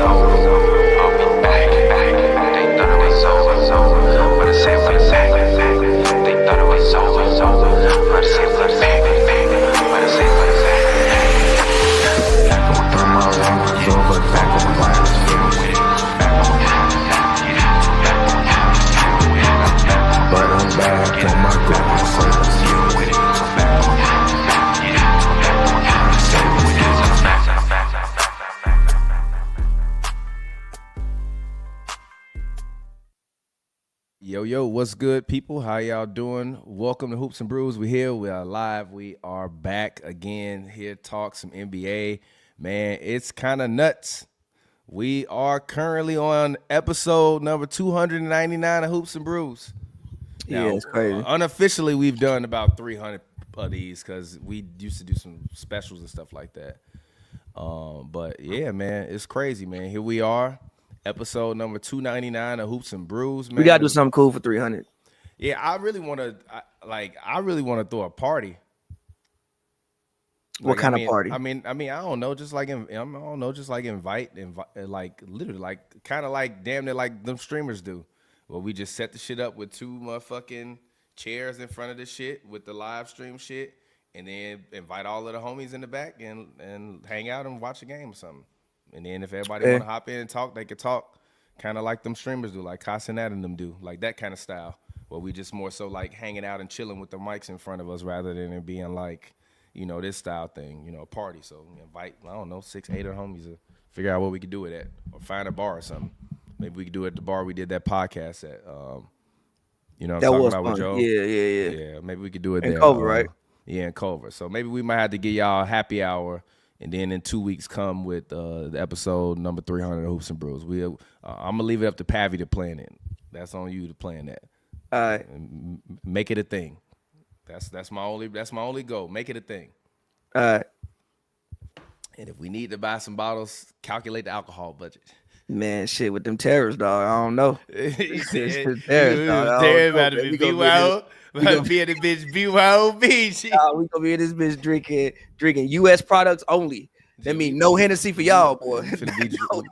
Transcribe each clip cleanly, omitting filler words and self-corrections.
I'll be back. They thought it was over, but I said what it's back. They thought it was over, but I said what it's back. But I said what it's back. Back on my Range Rover, back on my wireless film with it. But I'm back on my grind, so let's deal with it. Yo, what's good, people? How y'all doing? Welcome to Hoops and Brews. We're here. We are live. We are back again here to talk some NBA. Man, it's kind of nuts. We are currently on episode number 299 of Hoops and Brews. Now, yeah, it's crazy. Unofficially, we've done about 300 of these because we used to do some specials and stuff like that. But, yeah, man, it's crazy, man. Here we are. Episode number 299 of Hoops and Brews, man. We gotta do something cool for 300. Yeah, I really want to throw a party. What kind of party? I mean, I don't know, just like invite, like literally, like kind of like damn near like them streamers do. Well, we just set the shit up with two motherfucking chairs in front of the shit with the live stream shit, and then invite all of the homies in the back and hang out and watch a game or something. And then if everybody want to hop in and talk, they could talk kind of like them streamers do, like Casanat and them do, like that kind of style, where we just more so like hanging out and chilling with the mics in front of us rather than it being like, you know, this style thing, you know, a party. So invite, I don't know, 6, 8 of homies to figure out what we could do it at or find a bar or something. Maybe we could do it at the bar we did that podcast at. You know what I'm talking about with Joe? Yeah, maybe we could do it in there. Culver, right? Yeah, in Culver. So maybe we might have to get y'all a happy hour. And then in 2 weeks, come with the episode number 300 of Hoops and Brews. I'm gonna leave it up to Pavy to plan it. That's on you to plan that. All right, make it a thing. That's my only goal. Make it a thing. All right. And if we need to buy some bottles, calculate the alcohol budget. Man, shit with them terrorists, dog. I don't know. He said, terrorists, about to be BYO. We gonna be in this bitch BYOB. We gonna be in this bitch drinking U.S. products only. That mean no Hennessy for y'all, boy.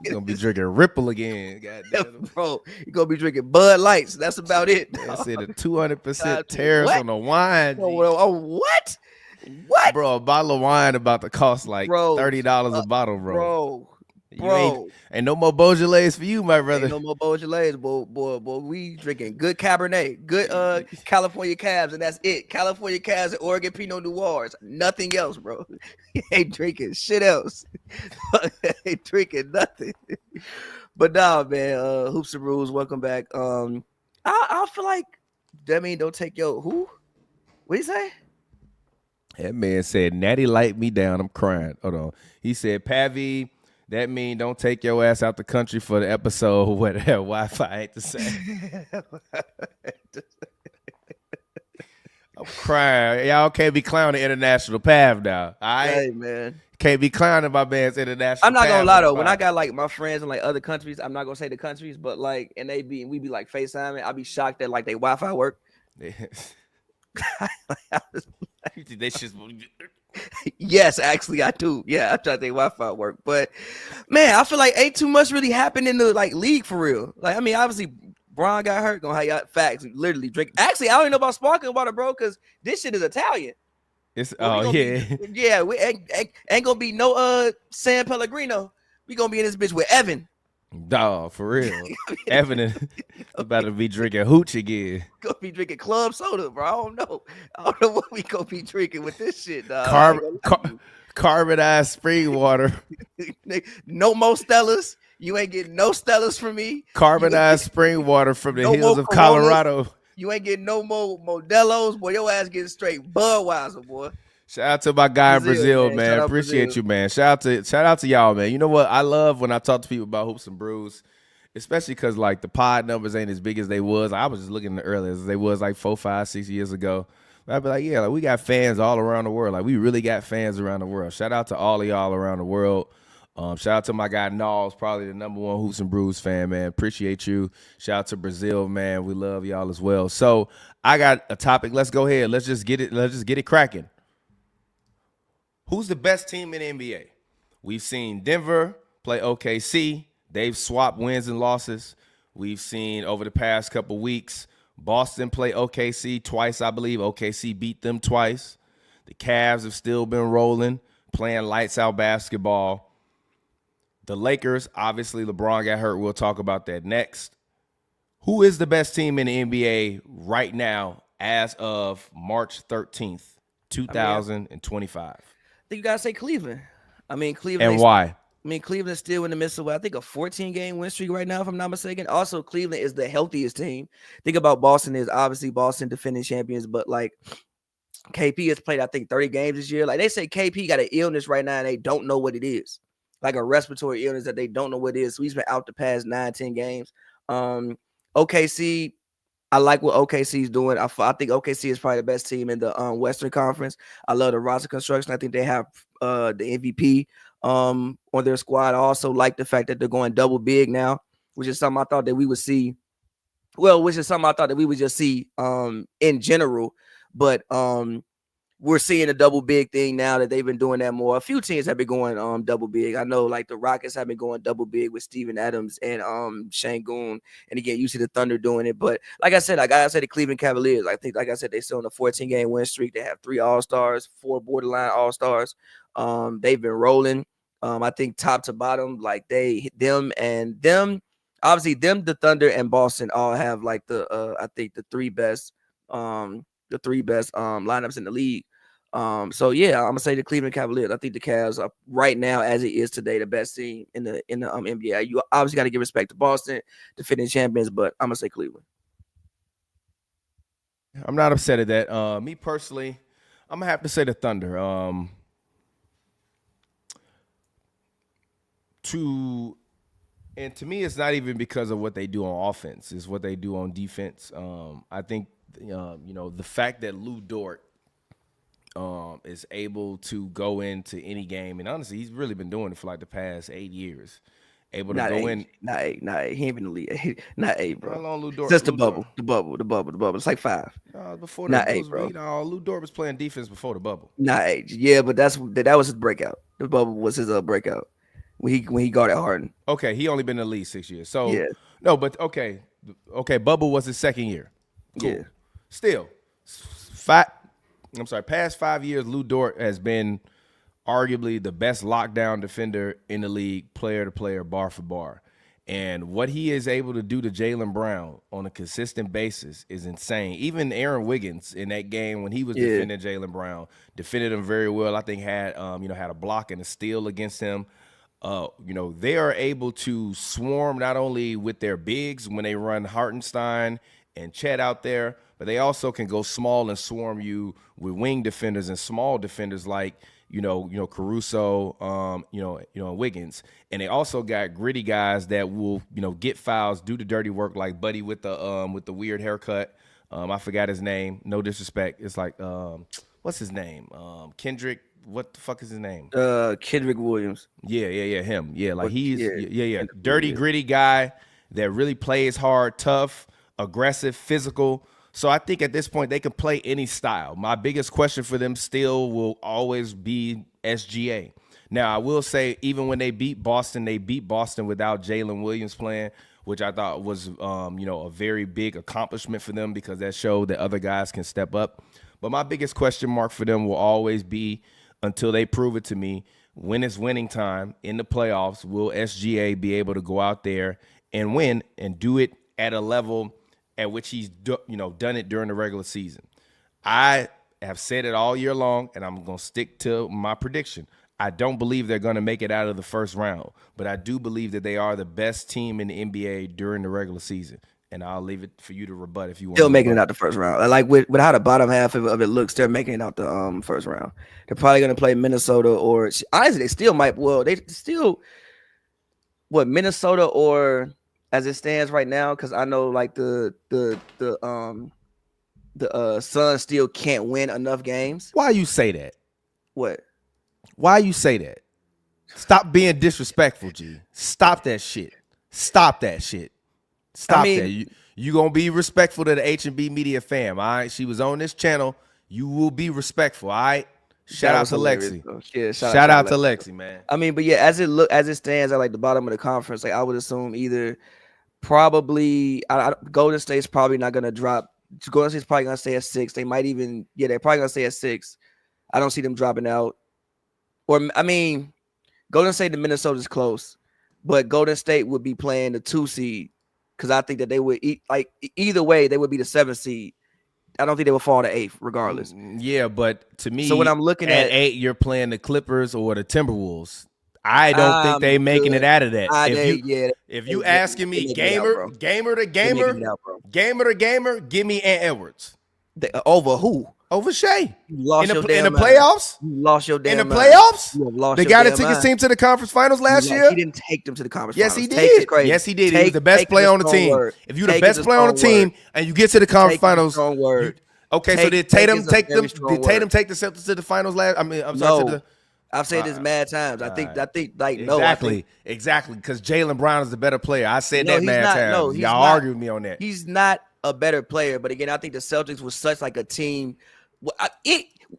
Gonna be drinking Ripple again. Goddamn. Bro, you gonna be drinking Bud Lights. That's about it. That's it. A 200% tariff on the wine. Oh, what? What? Bro, a bottle of wine about to cost like $30 a bottle, bro. Ain't no more Beaujolais for you, my brother. Ain't no more Beaujolais, boy. We drinking good Cabernet, good California Cabs, and that's it. California Cabs and Oregon Pinot Noirs. Nothing else, bro. Ain't drinking shit else. Ain't drinking nothing. But nah, man. Hoops and Brews, welcome back. I feel like that mean don't take your who? What you say? That man said, Natty light me down. I'm crying. Hold on. He said, Pavy, that mean don't take your ass out the country for the episode where that Wi-Fi ain't the same. I'm crying. Y'all can't be clowning International Pav now. All right? Hey, man. Can't be clowning my man's International I'm not Pav gonna lie though. When I got like my friends in like other countries, I'm not gonna say the countries, but like, and we be like FaceTiming, I'll be shocked that like they Wi-Fi work. Yes, actually I do. Yeah, I try to think Wi-Fi work, but man, I feel like ain't too much really happened in the like league for real. Like, I mean, obviously Bron got hurt. Gonna have y'all facts. Literally drink. Actually, I don't even know about sparkling water, bro, because this shit is Italian. It's We ain't gonna be no San Pellegrino. We gonna be in this bitch with Evan. Dog, for real. Evan is about to be drinking hooch again. Gonna be drinking club soda, bro. I don't know what we gonna be drinking with this shit, dog. Carbonized spring water. No more Stellas. You ain't getting no Stellas from me. Carbonized spring water from the hills of Colorado. You ain't getting no more Modelo's. Boy, your ass getting straight Budweiser, boy. Shout out to my guy in Brazil, man. Appreciate you, man. Shout out to y'all, man. You know what? I love when I talk to people about Hoops and Brews, especially because like the pod numbers ain't as big as they was. I was just looking earlier as they was like 4, 5, 6 years ago. But I'd be like, yeah, like we got fans all around the world. Like we really got fans around the world. Shout out to all of y'all around the world. Shout out to my guy Nals, probably the #1 Hoops and Brews fan, man. Appreciate you. Shout out to Brazil, man. We love y'all as well. So I got a topic. Let's go ahead. Let's just get it cracking. Who's the best team in the NBA? We've seen Denver play OKC. they've swapped wins and losses. We've seen over the past couple weeks, Boston play OKC twice, I believe. OKC beat them twice. The Cavs have still been rolling, playing lights out basketball. The Lakers, obviously LeBron got hurt. We'll talk about that next. Who is the best team in the NBA right now as of March 13th, 2025? I think you gotta say Cleveland. I mean, And why? Cleveland's still in the midst of, I think, a 14-game win streak right now, if I'm not mistaken. Also, Cleveland is the healthiest team. Think about Boston is obviously Boston defending champions, but like KP has played, I think, 30 games this year. Like they say KP got an illness right now and they don't know what it is. Like a respiratory illness that they don't know what it is. So he's been out the past 9-10 games. OKC, I like what OKC is doing. I think OKC is probably the best team in the Western Conference. I love the roster construction. I think they have the MVP on their squad. I also like the fact that they're going double big now, which is something I thought that we would see. Well, which is something I thought that we would just see in general. But we're seeing a double big thing now that they've been doing that more. A few teams have been going double big. I know like the Rockets have been going double big with Steven Adams and Şengün. And again, you see the Thunder doing it. But like I said, the Cleveland Cavaliers, I think, like I said, they're still on a 14-game win streak. They have 3 All-Stars, 4 borderline All-Stars. They've been rolling. I think top to bottom, like them, obviously them, the Thunder and Boston all have like I think the three best lineups in the league. So yeah, I'm gonna say the Cleveland Cavaliers. I think the Cavs are right now, as it is today, the best team in the NBA. You obviously got to give respect to Boston, defending champions, but I'm gonna say Cleveland. I'm not upset at that. Me personally, I'm gonna have to say the Thunder. To me, it's not even because of what they do on offense; it's what they do on defense. I think the fact that Lou Dort is able to go into any game, and honestly, he's really been doing it for like the past 8 years. Able to go in. Not eight. He ain't been in the league. Not 8, bro. How long Lou Dort? Just the bubble. It's like 5. Before not that, 8, bro. Lou Dort was playing defense before the bubble. Not 8. Yeah, but that was his breakout. The bubble was his breakout when he guarded Harden. Okay, he only been in the league 6 years. So yeah. No, but okay, bubble was his second year. Cool. Yeah. Still, past 5 years, Lou Dort has been arguably the best lockdown defender in the league, player to player, bar for bar. And what he is able to do to Jaylen Brown on a consistent basis is insane. Even Aaron Wiggins in that game when he was defending Jaylen Brown, defended him very well. I think had a block and a steal against him. They are able to swarm not only with their bigs when they run Hartenstein and Chet out there, but they also can go small and swarm you with wing defenders and small defenders like Caruso, and Wiggins. And they also got gritty guys that will, get fouls, do the dirty work, like Buddy with the weird haircut. I forgot his name. No disrespect. It's like what's his name? Kendrick. What the fuck is his name? Kendrick Williams. Yeah, him. Yeah, like he's dirty, gritty guy that really plays hard, tough, aggressive, physical. So I think at this point they can play any style. My biggest question for them still will always be SGA. Now I will say, even when they beat Boston without Jalen Williams playing, which I thought was a very big accomplishment for them because that showed that other guys can step up. But my biggest question mark for them will always be, until they prove it to me, when it's winning time in the playoffs, will SGA be able to go out there and win and do it at a level at which he's done it during the regular season? I have said it all year long, and I'm going to stick to my prediction. I don't believe they're going to make it out of the first round, but I do believe that they are the best team in the NBA during the regular season. And I'll leave it for you to rebut if you want. Still making it out the first round. Like with how the bottom half of it looks, they're making it out the first round. They're probably going to play Minnesota, or honestly, they still might. Well, they still Minnesota, or as it stands right now, because I know like the Suns still can't win enough games. Why you say that? What? Why you say that? Stop being disrespectful, G. Stop that shit. Stop that. You gonna be respectful to the H&B Media fam, all right? She was on this channel. You will be respectful, all right? Shout out was to hilarious, Lexi. bro. Yeah, Shout out to Lexi, man. I mean, but yeah, as it stands at like the bottom of the conference, like I would assume either probably Golden State's probably not gonna drop. Golden State's probably gonna stay at 6. They might even they're probably gonna stay at 6. I don't see them dropping out. Or I mean, Golden State to Minnesota's close, but Golden State would be playing the 2 seed because I think that they would either way they would be the 7th seed. I don't think they would fall to 8th regardless. Yeah, but to me, so when I'm looking at 8, you're playing the Clippers or the Timberwolves. I don't think they making it out of that. If you asking me gamer to gamer, give me Ant Edwards. Over who? Over Shea. In the playoffs? You lost your damn In the playoffs? You have lost the your guy that damn took his mind. team to the conference finals last year? He didn't take them to the conference yes, finals. He did. Yes, he did. He was the best player on the team. If you're the best player on the team and you get to the conference finals, strong word. Okay, so did Tatum take them? Did Tatum take the Celtics to the finals last? I mean, I'm sorry. No. I've said this mad times. I think exactly. Because Jaylen Brown is the better player. I said that he's mad not. times. No, he's Y'all not. argue with me on that. He's not a better player, but again, I think the Celtics was such like a team.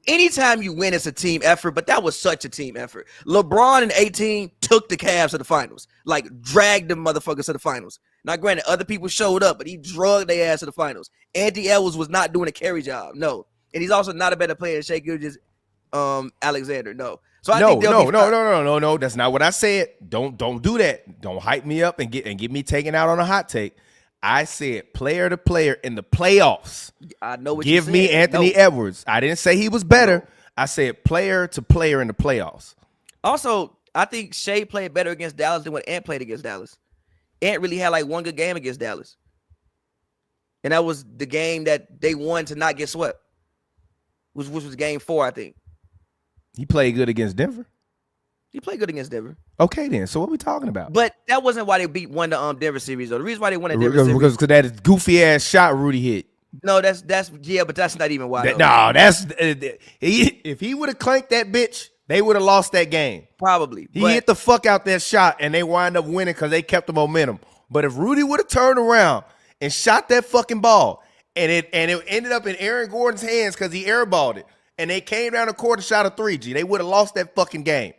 Anytime you win, it's a team effort, but that was such a team effort. LeBron in 18 took the Cavs to the finals, like dragged them motherfuckers to the finals. Now, granted, other people showed up, but he drugged their ass to the finals. Anthony Edwards was not doing a carry job, no, and he's also not a better player than Shai Gilgeous-Alexander, no. So no. That's not what I said. Don't do that. Don't hype me up and get me taken out on a hot take. I said player to player in the playoffs. I know what Give you me said. Anthony Edwards. I didn't say he was better. I said player to player in the playoffs. Also, I think Shea played better against Dallas than what Ant played against Dallas. Ant really had like one good game against Dallas. And that was the game that they won to not get swept, which was game 4, I think. He played good against Denver. He played good against Denver. Okay, then. So what are we talking about? But that wasn't why they won the Denver series, though. The reason why they won the Denver series because that goofy ass shot Rudy hit. No, but that's not even why. If he would have clanked that bitch, they would have lost that game. Probably. He hit the fuck out that shot, and they wind up winning because they kept the momentum. But if Rudy would have turned around and shot that fucking ball, and it ended up in Aaron Gordon's hands because he airballed it, and they came down the court and shot a 3, they would have lost that fucking game.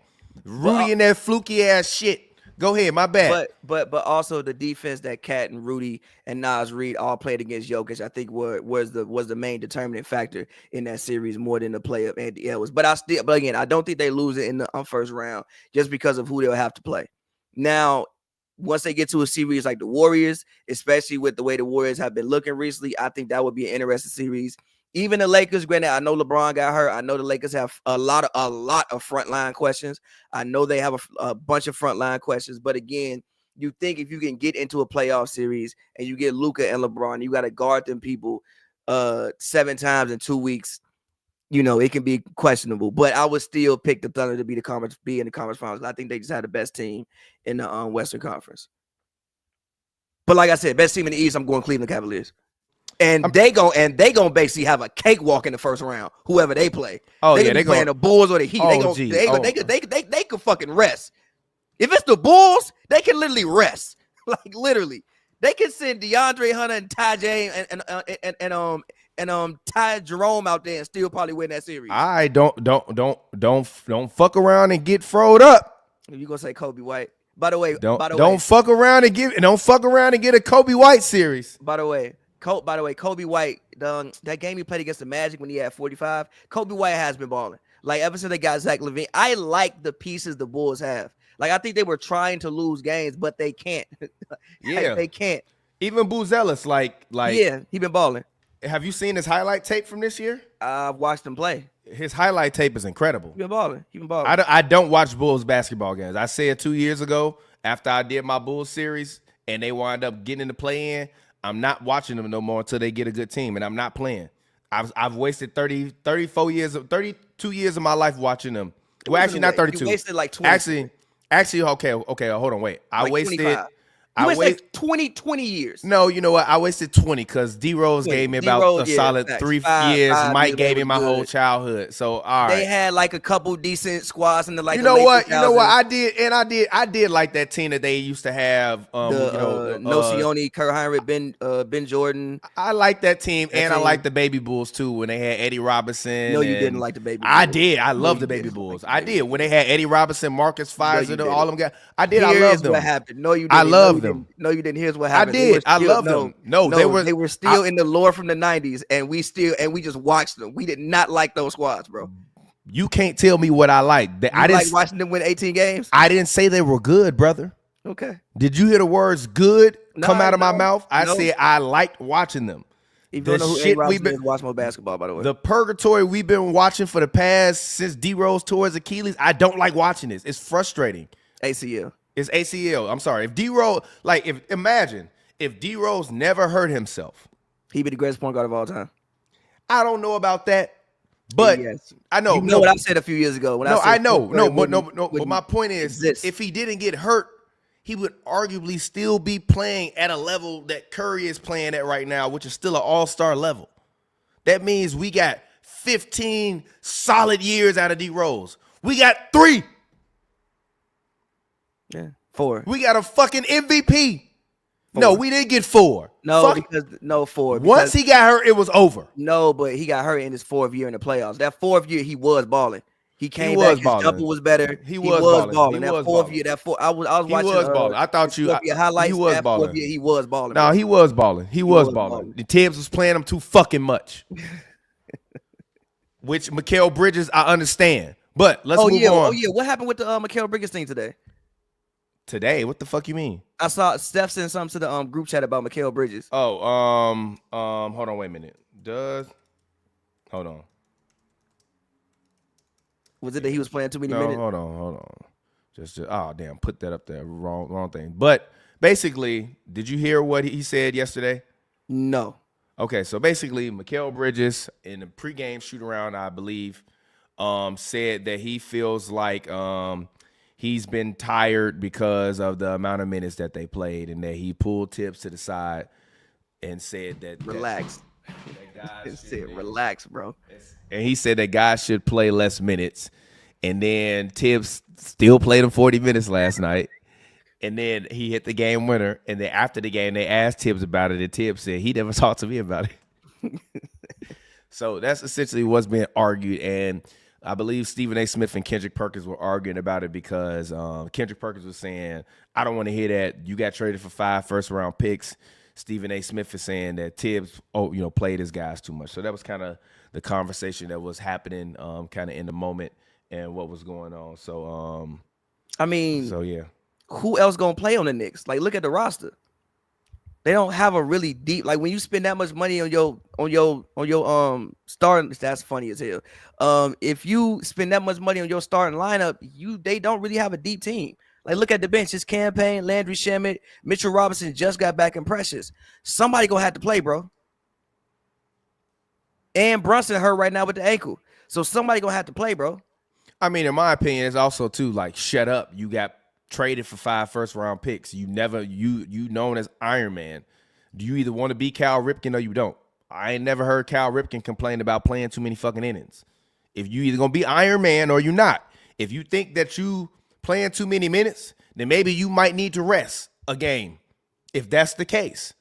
Rudy and that fluky ass shit. Go ahead, my bad. But also the defense that Cat and Rudy and Nas Reed all played against Jokic, I think was the main determining factor in that series more than the play of Anthony Edwards. But again, I don't think they lose it in the first round just because of who they'll have to play. Now, once they get to a series like the Warriors, especially with the way the Warriors have been looking recently, I think that would be an interesting series. Even the Lakers, granted, I know LeBron got hurt. I know the Lakers have a lot of frontline questions. I know they have a bunch of frontline questions. But again, you think if you can get into a playoff series and you get Luka and LeBron, you got to guard them people 7 times in 2 weeks. It can be questionable. But I would still pick the Thunder to be in the conference finals. I think they just had the best team in the Western Conference. But like I said, best team in the East, I'm going Cleveland Cavaliers. And they gonna basically have a cakewalk in the first round. Whoever they play, they playing the Bulls or the Heat. They could fucking rest. If it's the Bulls, they can literally rest. Like literally, they can send DeAndre Hunter and Ty James and Ty Jerome out there and still probably win that series. I don't fuck around and get froed up. You gonna say Kobe White? Don't fuck around and get a Kobe White series. By the way, Kobe White, that game he played against the Magic when he had 45, Kobe White has been balling. Like, ever since they got Zach LaVine, I like the pieces the Bulls have. Like, I think they were trying to lose games, but they can't. Yeah. They can't. Even Boozelis, yeah, he been balling. Have you seen his highlight tape from this year? I've watched him play. His highlight tape is incredible. He been balling. I don't watch Bulls basketball games. I said 2 years ago after I did my Bulls series and they wind up getting in the play-in, I'm not watching them no more until they get a good team, and I'm not playing. I've wasted 32 years of my life watching them. Well, actually, not 32. You wasted like 20. Actually, okay, hold on, wait. I wasted 25. You wasted 20 years. No, you know what? I wasted 20 because D Rose gave me about a solid facts. 3 Five years. Mike years gave me was my whole good. childhood. So all right. They had like a couple decent squads in the like. You the know late what? 2000s. You know what? I did like that team that they used to have. Nocioni, Kurt Heinrich, Ben Jordan. I like that team, That and I team. like the Baby Bulls too when they had Eddie Robinson. No, you and- didn't like the Baby I Bulls. did. I No, love you the Baby didn't Bulls. like the I Baby did when they had Eddie Robinson, Marcus Fizer, didn't. all them guys. I did. I Here's love them. what happened. No, you didn't. I love no, you them. Didn't. No, you didn't. Here's what I happened. did. I love them. No, they were still in the lore from the 90s, and we just watched them. We did not like those squads, bro. You can't tell me what I like. I didn't like watching them win 18 games. I didn't say they were good, brother. Okay. Did you hear the words "good" come No, out of my no, mouth? I no. said I liked watching them. If The you don't know who shit A. we've Robinson been- is, watch more basketball, by the way. The purgatory we've been watching for the past since D Rose tore his Achilles. I don't like watching this. It's frustrating. ACL. It's ACL. I'm sorry. If D Rose, imagine if D Rose never hurt himself. He be the greatest point guard of all time. I don't know about that, but Yes. I know. You know what I said a few years ago. When No, I know. Steph Curry No, but wouldn't my point is, exist. if he didn't get hurt, he would arguably still be playing at a level that Curry is playing at right now, which is still an all-star level. That means we got 15 solid years out of D Rose. We got 3. Yeah. 4. We got a fucking MVP. No, we didn't get 4. No, Fuck. because no 4. Once he got hurt, it was over. No, but he got hurt in his 4th year in the playoffs. That 4th year, he was balling. He came was back. His balling. jumper was better. He was balling. He That was 4th balling. year, I was He watching. was balling. I thought you. highlights. He was that 4th balling. year, he was balling. No, he was balling. He was was balling. balling. The Tibbs was playing him too fucking much. Which Mikal Bridges, I understand. But let's move on. Oh yeah. What happened with the Mikal Bridges thing today? Today, what the fuck you mean? I saw Steph send something to the group chat about Mikal Bridges. Oh, hold on, wait a minute. Hold on. Was it that he was playing too many No, minutes? hold on. Just oh damn, put that up there. Wrong thing. But basically, did you hear what he said yesterday? No. Okay, so basically, Mikal Bridges in the pregame shoot around, I believe, said that he feels like he's been tired because of the amount of minutes that they played, and that he pulled Tibbs to the side and said that Relax. that guys Said, relax, bro. and he said that guys should play less minutes. And then Tibbs still played him 40 minutes last night. And then he hit the game winner. And then after the game, they asked Tibbs about it. And Tibbs said, he never talked to me about it. So that's essentially what's being argued. And I believe Stephen A. Smith and Kendrick Perkins were arguing about it because Kendrick Perkins was saying, I don't want to hear that. You got traded for 5 first-round picks. Stephen A. Smith is saying that Tibbs, played his guys too much. So that was kind of the conversation that was happening kind of in the moment and what was going on. So, yeah. Who else gonna play on the Knicks? Like, look at the roster. They don't have a really deep, like, when you spend that much money on your starting, that's funny as hell. If you spend that much money on your starting lineup, they don't really have a deep team. Like, look at the bench. It's Campaign, Landry Shamet, Mitchell Robinson just got back in Precious. Somebody gonna have to play, bro. And Brunson hurt right now with the ankle. So somebody gonna have to play, bro. I mean, in my opinion, it's also too like, shut up. You got traded for 5 first-round picks. You known as Iron Man. Do you either want to be Cal Ripken or you don't? I ain't never heard Cal Ripken complain about playing too many fucking innings. If you either gonna be Iron Man or you not. If you think that you playing too many minutes, then maybe you might need to rest a game. If that's the case,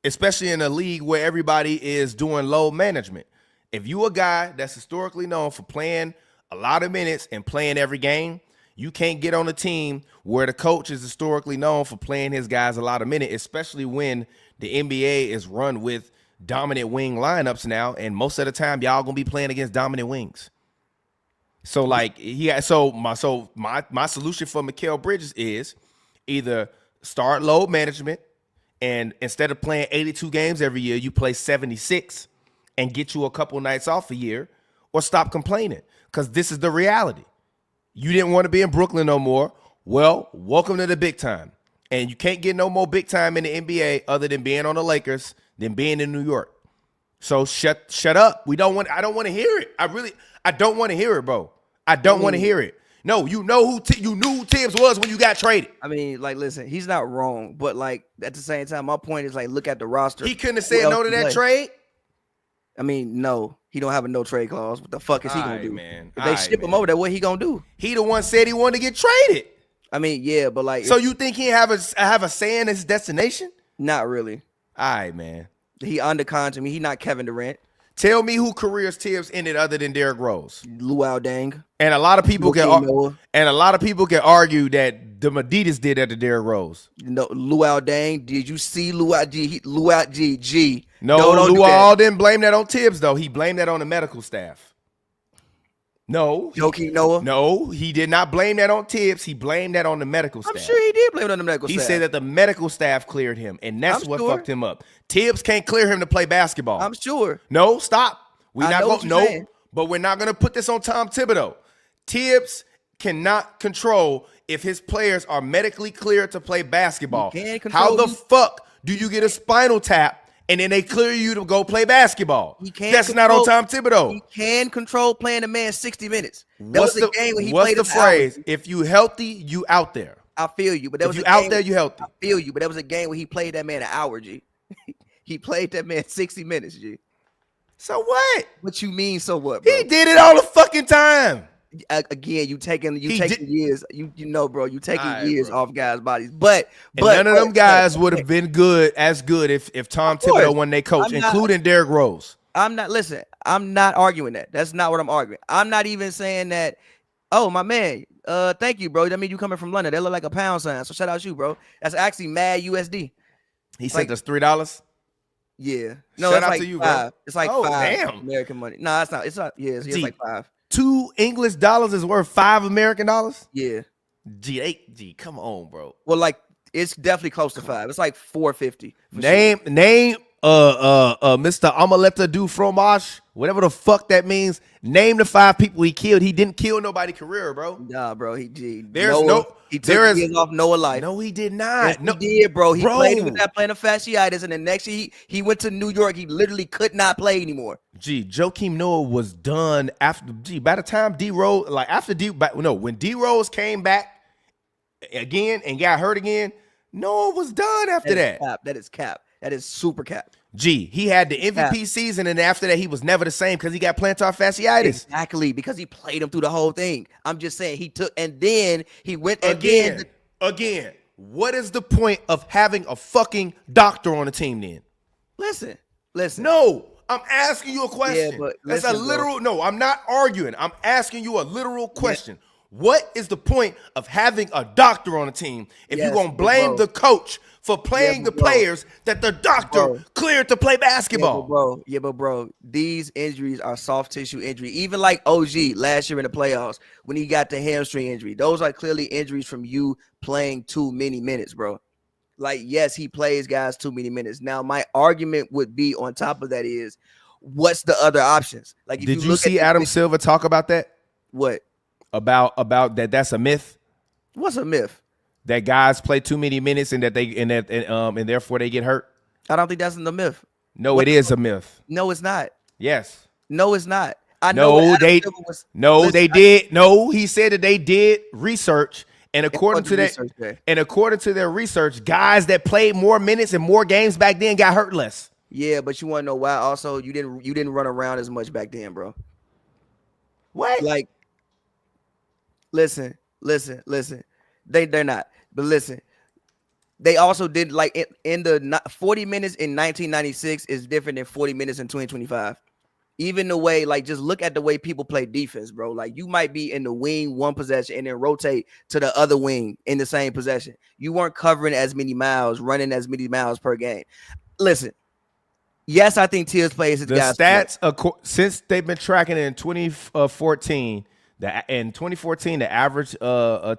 especially in a league where everybody is doing load management. If you a guy that's historically known for playing a lot of minutes and playing every game, you can't get on a team where the coach is historically known for playing his guys a lot of minutes, especially when the NBA is run with dominant wing lineups now, and most of the time y'all gonna be playing against dominant wings. So like my solution for Mikal Bridges is either start load management, and instead of playing 82 games every year, you play 76 and get you a couple nights off a year, or stop complaining, because this is the reality. You didn't want to be in Brooklyn no more. Well, welcome to the big time. And you can't get no more big time in the NBA other than being on the Lakers, than being in New York. So shut up. I don't want to hear it. I don't want to hear it, bro. I don't want to hear it. No, you know you knew who Tibbs was when you got traded. I mean, like, listen, he's not wrong, but like at the same time, my point is like, look at the roster. He couldn't have said no to that trade. I mean, no, he don't have a no trade clause. What the fuck is he gonna do? Man. If they ship him over there, what he gonna do? He the one said he wanted to get traded. I mean, yeah, but like, so you think he have a say in his destination? Not really. All right, man. He under contract. I mean, he not Kevin Durant. Tell me who careers Tibbs ended other than Derrick Rose. Luau Deng. And a lot of people can argue that the Meditas did that to Derrick Rose. No, Luau Deng. Did you see Luau G? Luau G. No, Luau didn't blame that on Tibbs though. He blamed that on the medical staff. No. Joakim Noah? No, he did not blame that on Tibbs. He blamed that on the medical staff. I'm sure he did blame it on the medical staff. He said that the medical staff cleared him, and that's what fucked him up. Tibbs can't clear him to play basketball. I'm sure. No, stop. We're not going. No, saying. But we're not going to put this on Tom Thibodeau. Tibbs cannot control if his players are medically cleared to play basketball. How the fuck do you get a spinal tap and then they clear you to go play basketball? That's not on Tom Thibodeau. He can control playing a man 60 minutes. That was the game when he what's played the phrase? If you healthy, you out there. I feel you, but that was you out there, you healthy. I feel you, but that was a game where he played that man an hour, G. He played that man 60 minutes, G. So what? What you mean, so what, bro? He did it all the fucking time. Again, you taking years. You know, bro. You taking years bro. Off guys' bodies, but none of them guys would have been as good if Tom Thibodeau won their coach, including Derrick Rose. I'm not arguing that. That's not what I'm arguing. I'm not even saying that. Oh, my man. Thank you, bro. That mean you coming from London. They look like a pound sign. So shout out you, bro. That's actually mad USD. He sent us $3. Yeah. No, shout out like to you, 5. bro. It's like $5 damn American money. No, it's not. It's not. Yeah, it's like 5. $2 English is worth $5 American dollars. Yeah. Gee, come on, bro. Well, like it's definitely close to 5. It's like 450. Name Mr. Omelette du fromage, whatever the fuck that means. Name the 5 people he killed. He didn't kill nobody career, bro. Nah, bro. He took years off Noah's life. No, he did not. Yes, he did, bro. He played with that playing a fasciitis, and the next year he went to New York. He literally could not play anymore. Joakim Noah was done after. By the time when D Rose came back again and got hurt again, Noah was done after that. That is cap. That is super cap. He had the MVP season, and after that, he was never the same because he got plantar fasciitis. Exactly, because he played him through the whole thing. I'm just saying he took, and then he went again. What is the point of having a fucking doctor on the team then? Listen. No, I'm asking you a question. Yeah, but that's a literal. No, I'm not arguing. I'm asking you a literal question. Yeah. What is the point of having a doctor on the team if you're going to blame the coach for playing the players that the doctor cleared to play basketball? Yeah, but bro, these injuries are soft tissue injury. Even like OG last year in the playoffs when he got the hamstring injury. Those are clearly injuries from you playing too many minutes, bro. Like, yes, he plays guys too many minutes. Now, my argument would be on top of that is, what's the other options? Like, if did you see Adam Silver talk about that? What? About that's a myth. What's a myth? That guys play too many minutes and therefore they get hurt. I don't think that's the myth. No, it is a myth. No, it's not. Yes. No, it's not. They did. No, he said that they did research, and according to their research, guys that played more minutes and more games back then got hurt less. Yeah, but you want to know why? Also, you didn't run around as much back then, bro. What? Like, listen. They're not. But listen, they also did like in the 40 minutes in 1996 is different than 40 minutes in 2025. Even the way, like, just look at the way people play defense, bro. Like, you might be in the wing one possession and then rotate to the other wing in the same possession. You weren't covering as many miles, running as many miles per game. Listen, yes, I think Tibbs plays his guys. The stats, since they've been tracking it in 2014, the average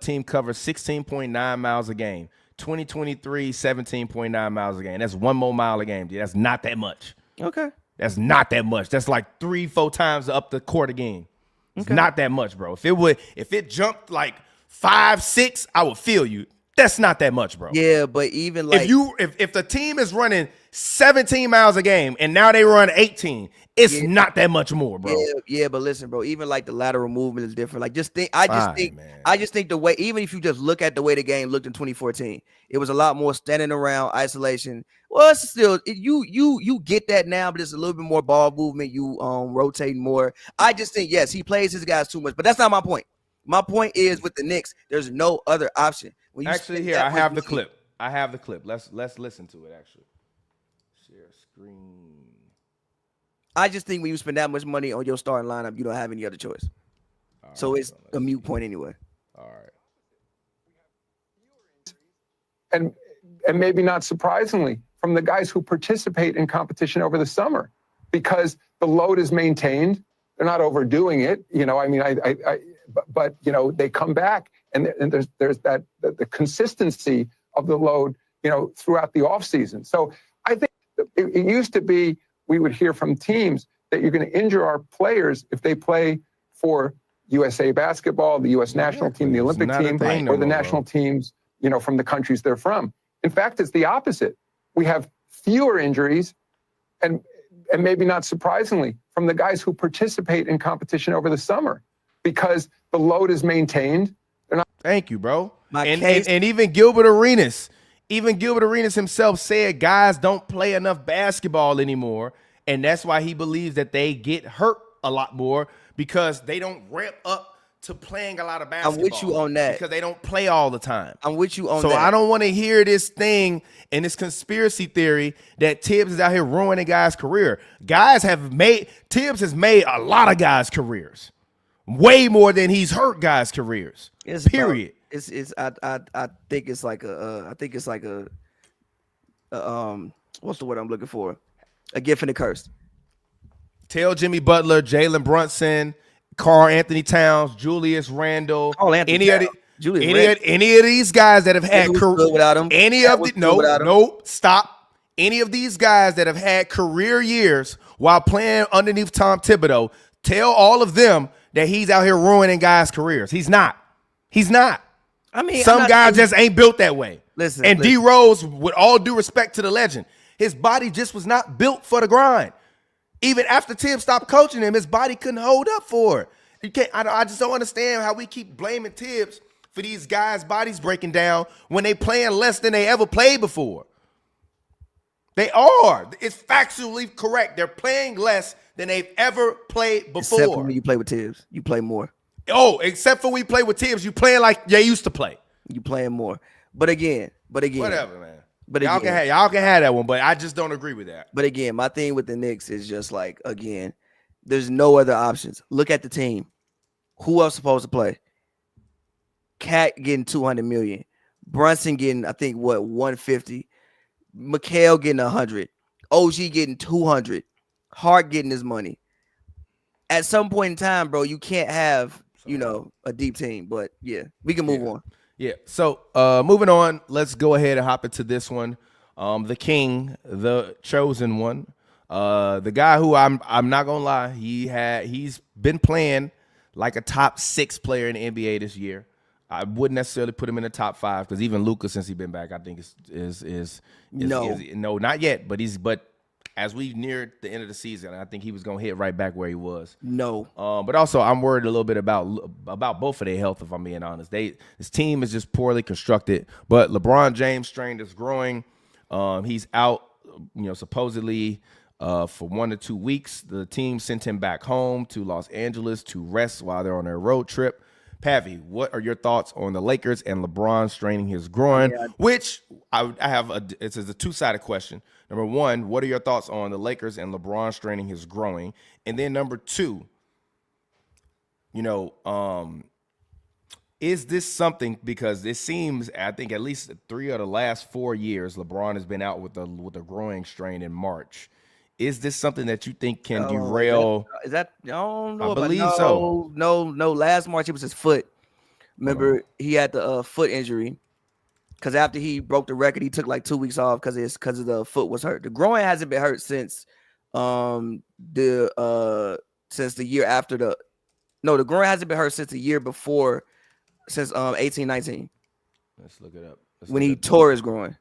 team covers 16.9 miles a game. 2023, 17.9 miles a game. That's 1 more mile a game, dude. That's not that much. Okay. That's not that much. That's like 3-4 times up the court a game. It's not that much, bro. If it jumped like 5-6, I would feel you. That's not that much, bro. Yeah, but even like if the team is running 17 miles a game, and now they run 18. It's not that much more, bro. Yeah, but listen, bro. Even like the lateral movement is different. Like, I just think the way, even if you just look at the way the game looked in 2014, it was a lot more standing around, isolation. Well, it's still you get that now, but it's a little bit more ball movement. You rotating more. I just think yes, he plays his guys too much, but that's not my point. My point is with the Knicks, there's no other option. When you actually, here I have the clip. Let's listen to it. Actually, share screen. I just think when you spend that much money on your starting lineup, you don't have any other choice. Right, so it's a mute point anyway. All right. And maybe not surprisingly, from the guys who participate in competition over the summer, because the load is maintained. They're not overdoing it. You know, I mean, but you know, they come back and there's that the consistency of the load, you know, throughout the off season. So I think it used to be, we would hear from teams that you're going to injure our players if they play for USA basketball, the U.S. national team, the Olympic team, or the national teams, you know, from the countries they're from. In fact, it's the opposite. We have fewer injuries, and maybe not surprisingly, from the guys who participate in competition over the summer, because the load is maintained. They're not. Thank you, bro. And even Gilbert Arenas. Even Gilbert Arenas himself said guys don't play enough basketball anymore, and that's why he believes that they get hurt a lot more because they don't ramp up to playing a lot of basketball. I'm with you on that. Because they don't play all the time. I'm with you on that. So I don't want to hear this thing and this conspiracy theory that Tibbs is out here ruining guys' career. Tibbs has made a lot of guys' careers. Way more than he's hurt guys' careers. Period. I think it's like what's the word I'm looking for? A gift and a curse. Tell Jimmy Butler, Jalen Brunson, Karl Anthony Towns, Julius Randle, any of these guys that have had any of these guys that have had career years while playing underneath Tom Thibodeau, tell all of them that he's out here ruining guys' careers. He's not. I mean, some guys just ain't built that way. Listen, D Rose, with all due respect to the legend, his body just was not built for the grind. Even after Tim stopped coaching him, his body couldn't hold up for it. I just don't understand how we keep blaming Tibbs for these guys' bodies breaking down when they playing less than they ever played before. They are. It's factually correct. They're playing less than they've ever played before. Except for when you play with Tibbs, you play more. Oh, except for when we play with Tibbs, you playing like they used to play. You playing more. But again. Whatever, man. But y'all can have that one, but I just don't agree with that. But again, my thing with the Knicks is just like, again, there's no other options. Look at the team. Who else supposed to play? Cat getting $200 million. Brunson getting, I think, 150. McHale getting 100. OG getting 200. Hart getting his money. At some point in time, bro, you can't have, a deep team. But yeah, we can move on. Yeah. So moving on, let's go ahead and hop into this one. The king, the chosen one, the guy who I'm not gonna lie, he's been playing like a top 6 player in the NBA this year. I wouldn't necessarily put him in the top 5 because even Luka, since he's been back, I think is no, not yet. But as we neared the end of the season, I think he was gonna hit right back where he was. No. But also I'm worried a little bit about both of their health, if I'm being honest. This team is just poorly constructed. But LeBron James' strain is growing. He's out, supposedly for 1 to 2 weeks. The team sent him back home to Los Angeles to rest while they're on their road trip. Pavy, what are your thoughts on the Lakers and LeBron straining his groin? Yeah. Which I have it's a two-sided question. Number one, what are your thoughts on the Lakers and LeBron straining his groin? And then number two, is this something, because it seems, I think at least 3 of the last 4 years, LeBron has been out with a groin strain in March. Is this something that you think can derail? Is that I don't know. I believe so. No. Last March it was his foot. Remember, he had the foot injury because after he broke the record, he took like 2 weeks off because the foot was hurt. The groin hasn't been hurt since the year after the. No, the groin hasn't been hurt since the year before, since 18-19. Let's look it up. When he tore his groin.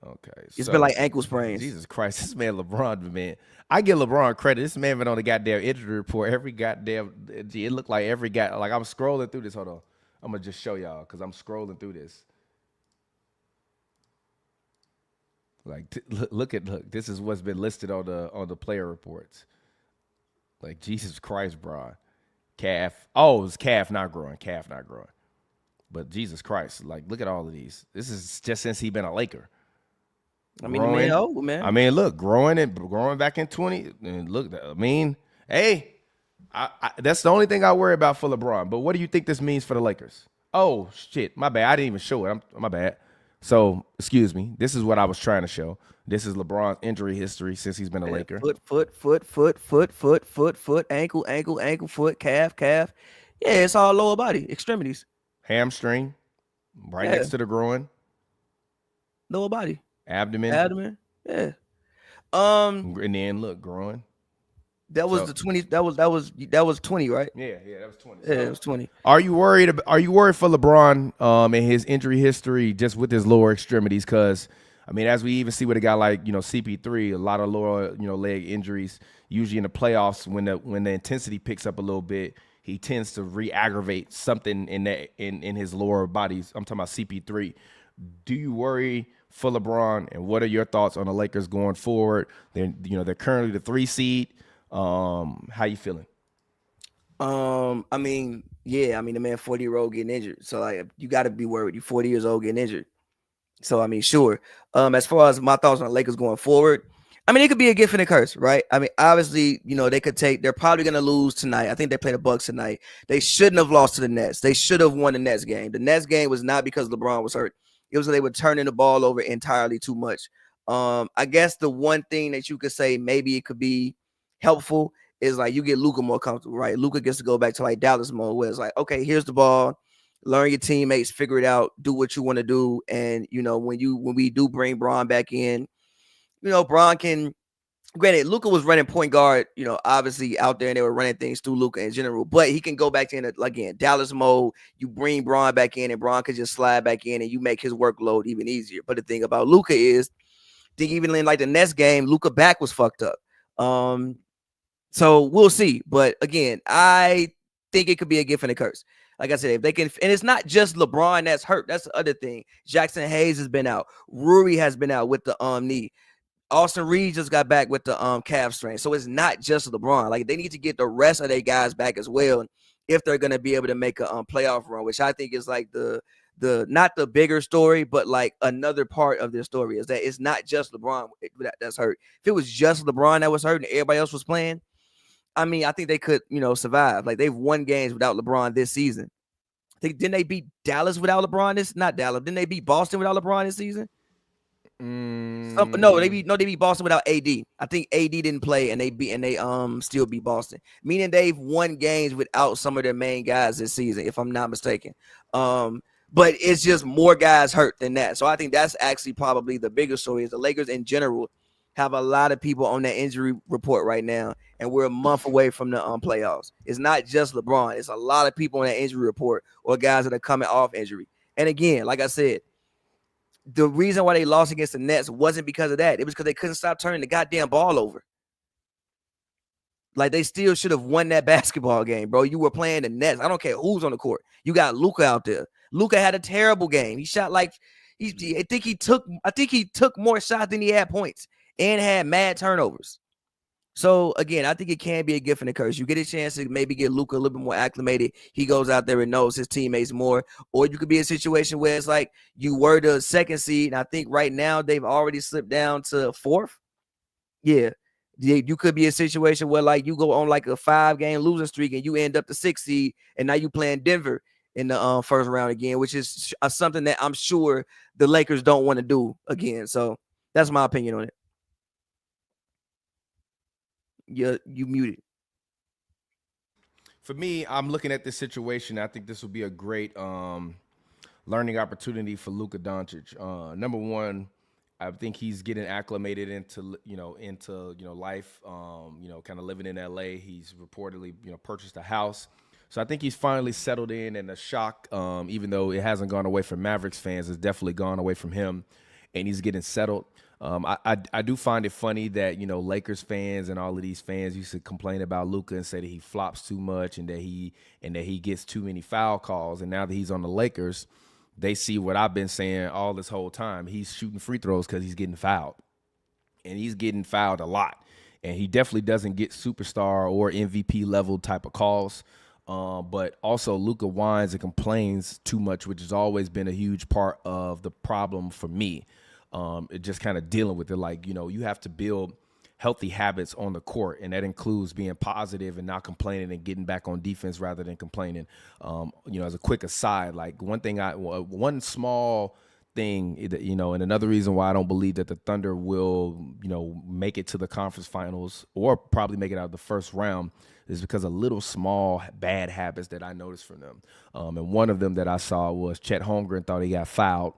Okay. It's So, been like ankle sprains. Jesus Christ, this man LeBron, man. I give LeBron credit. This man been on the goddamn injury report. Every goddamn, it looked like every guy. Like I'm scrolling through this. Hold on, I'm gonna just show y'all because I'm scrolling through this. Like, look. This is what's been listed on the player reports. Like Jesus Christ, bro. Calf. Oh, it's calf not growing. Calf not growing. But Jesus Christ, like look at all of these. This is just since he been a Laker. I mean, the man old, man. I mean, look, growing back in 20. And look, I mean, hey, that's the only thing I worry about for LeBron. But what do you think this means for the Lakers? Oh shit, my bad. I didn't even show it. My bad. So excuse me. This is what I was trying to show. This is LeBron's injury history since he's been a Laker. Foot, ankle, foot, calf. Yeah, it's all lower body, extremities. Hamstring, right next to the groin. Lower body. Abdomen. Yeah. And then look, groin. That was the 20. That was 20, right? Yeah, that was 20. Yeah, it was 20. Are you worried for LeBron and his injury history just with his lower extremities? Because I mean, as we even see with a guy like CP3, a lot of lower leg injuries. Usually in the playoffs, when the intensity picks up a little bit, he tends to re-aggravate something in his lower bodies. I'm talking about CP3. Do you worry for LeBron, and what are your thoughts on the Lakers going forward? They're currently the 3 seed. How you feeling? I mean, the man 40-year-old getting injured. So like you gotta be worried. You're 40 years old getting injured. So I mean, sure. As far as my thoughts on the Lakers going forward, I mean, it could be a gift and a curse, right? I mean, obviously, they're probably gonna lose tonight. I think they play the Bucks tonight. They shouldn't have lost to the Nets. They should have won the Nets game. The Nets game was not because LeBron was hurt. It was that they were turning the ball over entirely too much. I guess the one thing that you could say maybe it could be helpful is like you get Luka more comfortable, right? Luka gets to go back to like Dallas mode where it's like, okay, here's the ball, learn your teammates, figure it out, do what you want to do. And when we do bring Bron back in, Bron can. Granted, Luka was running point guard, obviously out there, and they were running things through Luka in general. But he can go back to again Dallas mode. You bring Bron back in, and Bron could just slide back in, and you make his workload even easier. But the thing about Luka is, I think even in like the Nets game, Luka back was fucked up. So we'll see. But again, I think it could be a gift and a curse. Like I said, if they can, and it's not just LeBron that's hurt. That's the other thing. Jackson Hayes has been out. Rui has been out with the knee. Austin Reed just got back with the calf strain. So it's not just LeBron. Like they need to get the rest of their guys back as well if they're going to be able to make a playoff run, which I think is like the not the bigger story, but like another part of this story is that it's not just LeBron that's hurt. If it was just LeBron that was hurt and everybody else was playing, I mean, I think they could, survive. Like they've won games without LeBron this season. Didn't they beat Dallas without LeBron? Not Dallas. Didn't they beat Boston without LeBron this season? No, they beat Boston without AD. I think AD didn't play, and they still beat Boston. Meaning they've won games without some of their main guys this season, if I'm not mistaken. But it's just more guys hurt than that. So I think that's actually probably the bigger story. Is the Lakers in general have a lot of people on that injury report right now, and we're a month away from the playoffs. It's not just LeBron. It's a lot of people on that injury report or guys that are coming off injury. And again, like I said, the reason why they lost against the Nets wasn't because of that. It was because they couldn't stop turning the goddamn ball over. Like, they still should have won that basketball game, bro. You were playing the Nets. I don't care who's on the court. You got Luka out there. Luka had a terrible game. He shot like I think he took more shots than he had points and had mad turnovers. So again, I think it can be a gift and a curse. You get a chance to maybe get Luka a little bit more acclimated. He goes out there and knows his teammates more. Or you could be in a situation where it's like you were the 2nd seed, and I think right now they've already slipped down to 4th. Yeah. You could be a situation where like you go on like a 5-game losing streak and you end up the 6th seed, and now you playing Denver in the first round again, which is something that I'm sure the Lakers don't want to do again. So that's my opinion on it. You muted. For me, I'm looking at this situation. I think this will be a great learning opportunity for Luka Doncic. Number one, I think he's getting acclimated into life. Kind of living in LA. He's reportedly purchased a house, so I think he's finally settled in. And the shock, even though it hasn't gone away from Mavericks fans, has definitely gone away from him. and he's getting settled. I do find it funny that, you know, Lakers fans and all of these fans used to complain about Luka and say that he flops too much and that he gets too many foul calls. And now that he's on the Lakers, they see what I've been saying all this whole time. He's shooting free throws because he's getting fouled, and he's getting fouled a lot. And he definitely doesn't get superstar or MVP level type of calls. But also Luka whines and complains too much, which has always been a huge part of the problem for me. It just kind of dealing with it. Like, you know, you have to build healthy habits on the court, and that includes being positive and not complaining and getting back on defense rather than complaining. You know, as a quick aside, like one small thing, you know, and another reason why I don't believe that the Thunder will, you know, make it to the conference finals or probably make it out of the first round is because of little small bad habits that I noticed from them. And one of them that I saw was Chet Holmgren thought he got fouled.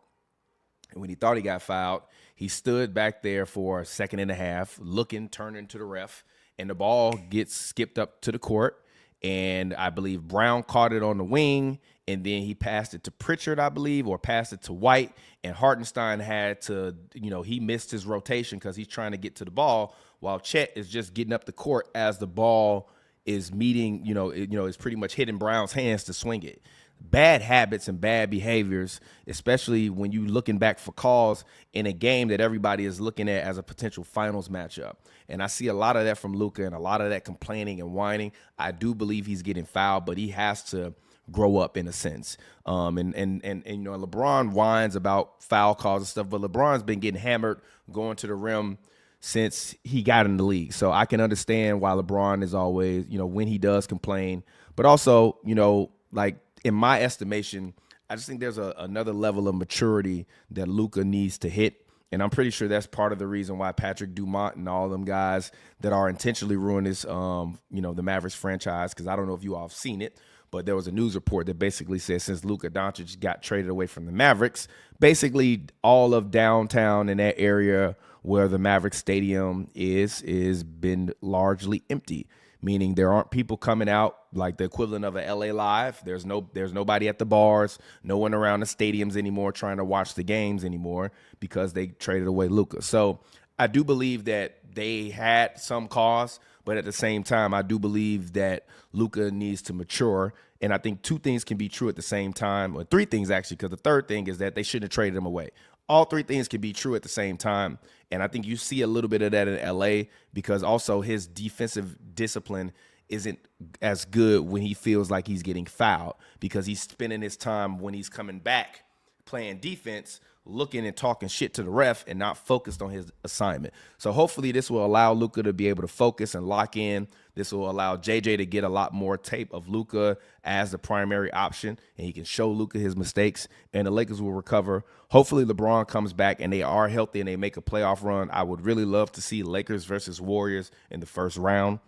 And when he thought he got fouled, he stood back there for a second and a half, looking, turning to the ref, and the ball gets skipped up to the court. And I believe Brown caught it on the wing, and then he passed it to Pritchard, I believe, or passed it to White. And Hartenstein had to, you know, he missed his rotation because he's trying to get to the ball while Chet is just getting up the court as the ball is meeting, it's pretty much hitting Brown's hands to swing it. Bad habits and bad behaviors, especially when you looking back for calls in a game that everybody is looking at as a potential finals matchup. And I see a lot of that from Luka and a lot of that complaining and whining. I do believe he's getting fouled, but he has to grow up in a sense. And you know, LeBron whines about foul calls and stuff, but LeBron's been getting hammered going to the rim since he got in the league. So I can understand why LeBron is always, you know, when he does complain, but also, you know, like, in my estimation, I just think there's another level of maturity that Luka needs to hit. And I'm pretty sure that's part of the reason why Patrick Dumont and all them guys that are intentionally ruining this, the Mavericks franchise, because I don't know if you all have seen it, but there was a news report that basically said since Luka Doncic got traded away from the Mavericks, basically all of downtown in that area where the Mavericks stadium is been largely empty. Meaning there aren't people coming out like the equivalent of a LA Live. There's nobody at the bars, no one around the stadiums anymore trying to watch the games anymore because they traded away Luka. So I do believe that they had some cause, but at the same time, I do believe that Luka needs to mature. And I think two things can be true at the same time, or three things actually, because the third thing is that they shouldn't have traded him away. All three things can be true at the same time. And I think you see a little bit of that in LA because also his defensive discipline isn't as good when he feels like he's getting fouled because he's spending his time when he's coming back playing defense, looking and talking shit to the ref and not focused on his assignment. So hopefully this will allow Luka to be able to focus and lock in. This will allow JJ to get a lot more tape of Luka as the primary option, and he can show Luka his mistakes, and the Lakers will recover. Hopefully LeBron comes back and they are healthy and they make a playoff run. I would really love to see Lakers versus Warriors in the first round.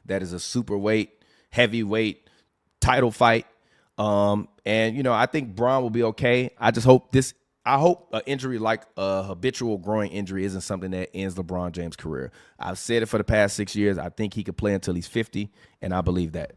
That is a super heavyweight title fight. And, you know, I think Braun will be okay. I hope an injury like a habitual growing injury isn't something that ends LeBron James' career. I've said it for the past 6 years. I think he could play until he's 50, and I believe that.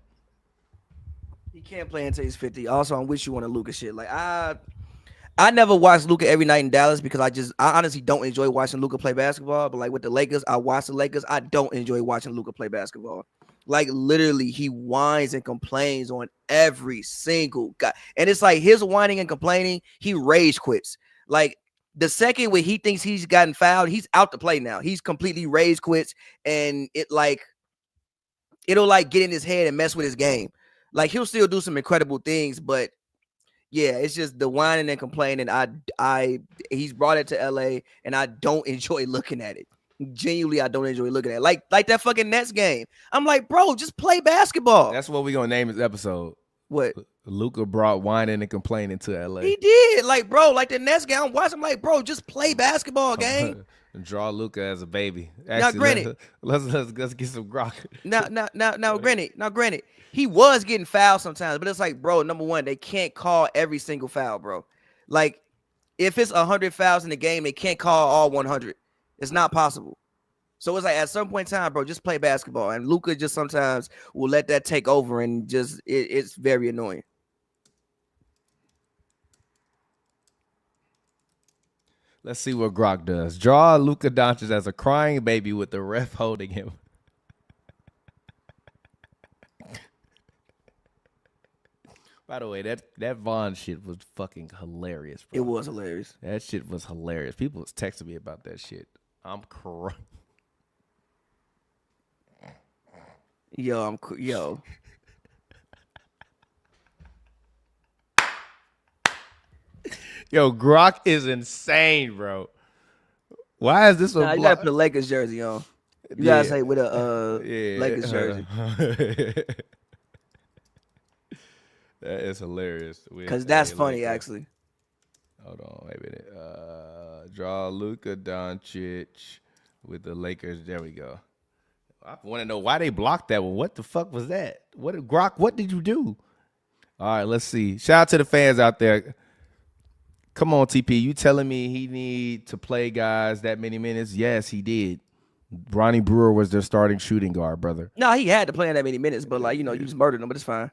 He can't play until he's 50. Also, I'm with you on the Luka shit. Like, I never watched Luka every night in Dallas because I honestly don't enjoy watching Luka play basketball. But like with the Lakers, I watch the Lakers. I don't enjoy watching Luka play basketball. Like literally, he whines and complains on every single guy. And it's like his whining and complaining, he rage quits. Like the second when he thinks he's gotten fouled, he's out to play now. He's completely rage quits, and it'll like get in his head and mess with his game. Like he'll still do some incredible things, but yeah, it's just the whining and complaining. He's brought it to LA, and I don't enjoy looking at it. Genuinely, I don't enjoy looking at it. Like that fucking Nets game. I'm like, bro, just play basketball. That's what we're gonna name this episode. What? Luka brought whining and complaining to LA. He did. Like, bro, like the Nets game, I'm watching. I'm like, bro, just play basketball, gang. Draw Luka as a baby. Actually, now, granted, let's get some grok. Now, granted, he was getting fouled sometimes, but it's like, bro, number one, they can't call every single foul, bro. Like, if it's 100 fouls in the game, they can't call all 100. It's not possible. So it's like at some point in time, bro, just play basketball. And Luka just sometimes will let that take over, and just it's very annoying. Let's see what Grok does. Draw Luka Doncic as a crying baby with the ref holding him. By the way, that Vaughn shit was fucking hilarious, bro. It was hilarious. That shit was hilarious. People was texting me about that shit. I'm crying. Yo. Yo, Grok is insane, bro. Why is this Nah, you gotta put a Lakers jersey on. You gotta say with a Lakers jersey. That is hilarious. Because that's funny, actually. Hold on, wait a minute. Draw Luka Doncic with the Lakers. There we go. I want to know why they blocked that one. What the fuck was that? Grok, what did you do? All right, let's see. Shout out to the fans out there. Come on, TP. You telling me he need to play guys that many minutes? Yes, he did. Ronnie Brewer was their starting shooting guard, brother. No, he had to play in that many minutes, but like, you just murdered him, but it's fine.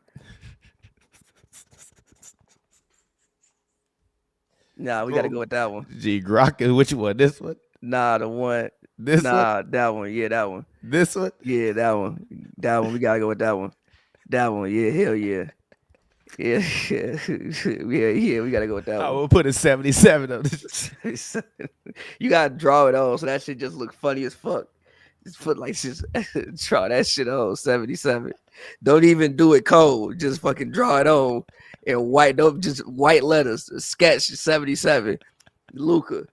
Nah, we got to go with that one. G, Grok, which one? This one? Nah, the one. This one? That one. Yeah, that one. This one? Yeah, that one. That one. We got to go with that one. That one. Yeah, hell yeah. Yeah, we got to go with that I one. will put a 77 on this. You got to draw it on, so that shit just look funny as fuck. Just put just draw that shit on, 77. Don't even do it cold. Just fucking draw it on. And just white letters, sketch 77, Luka.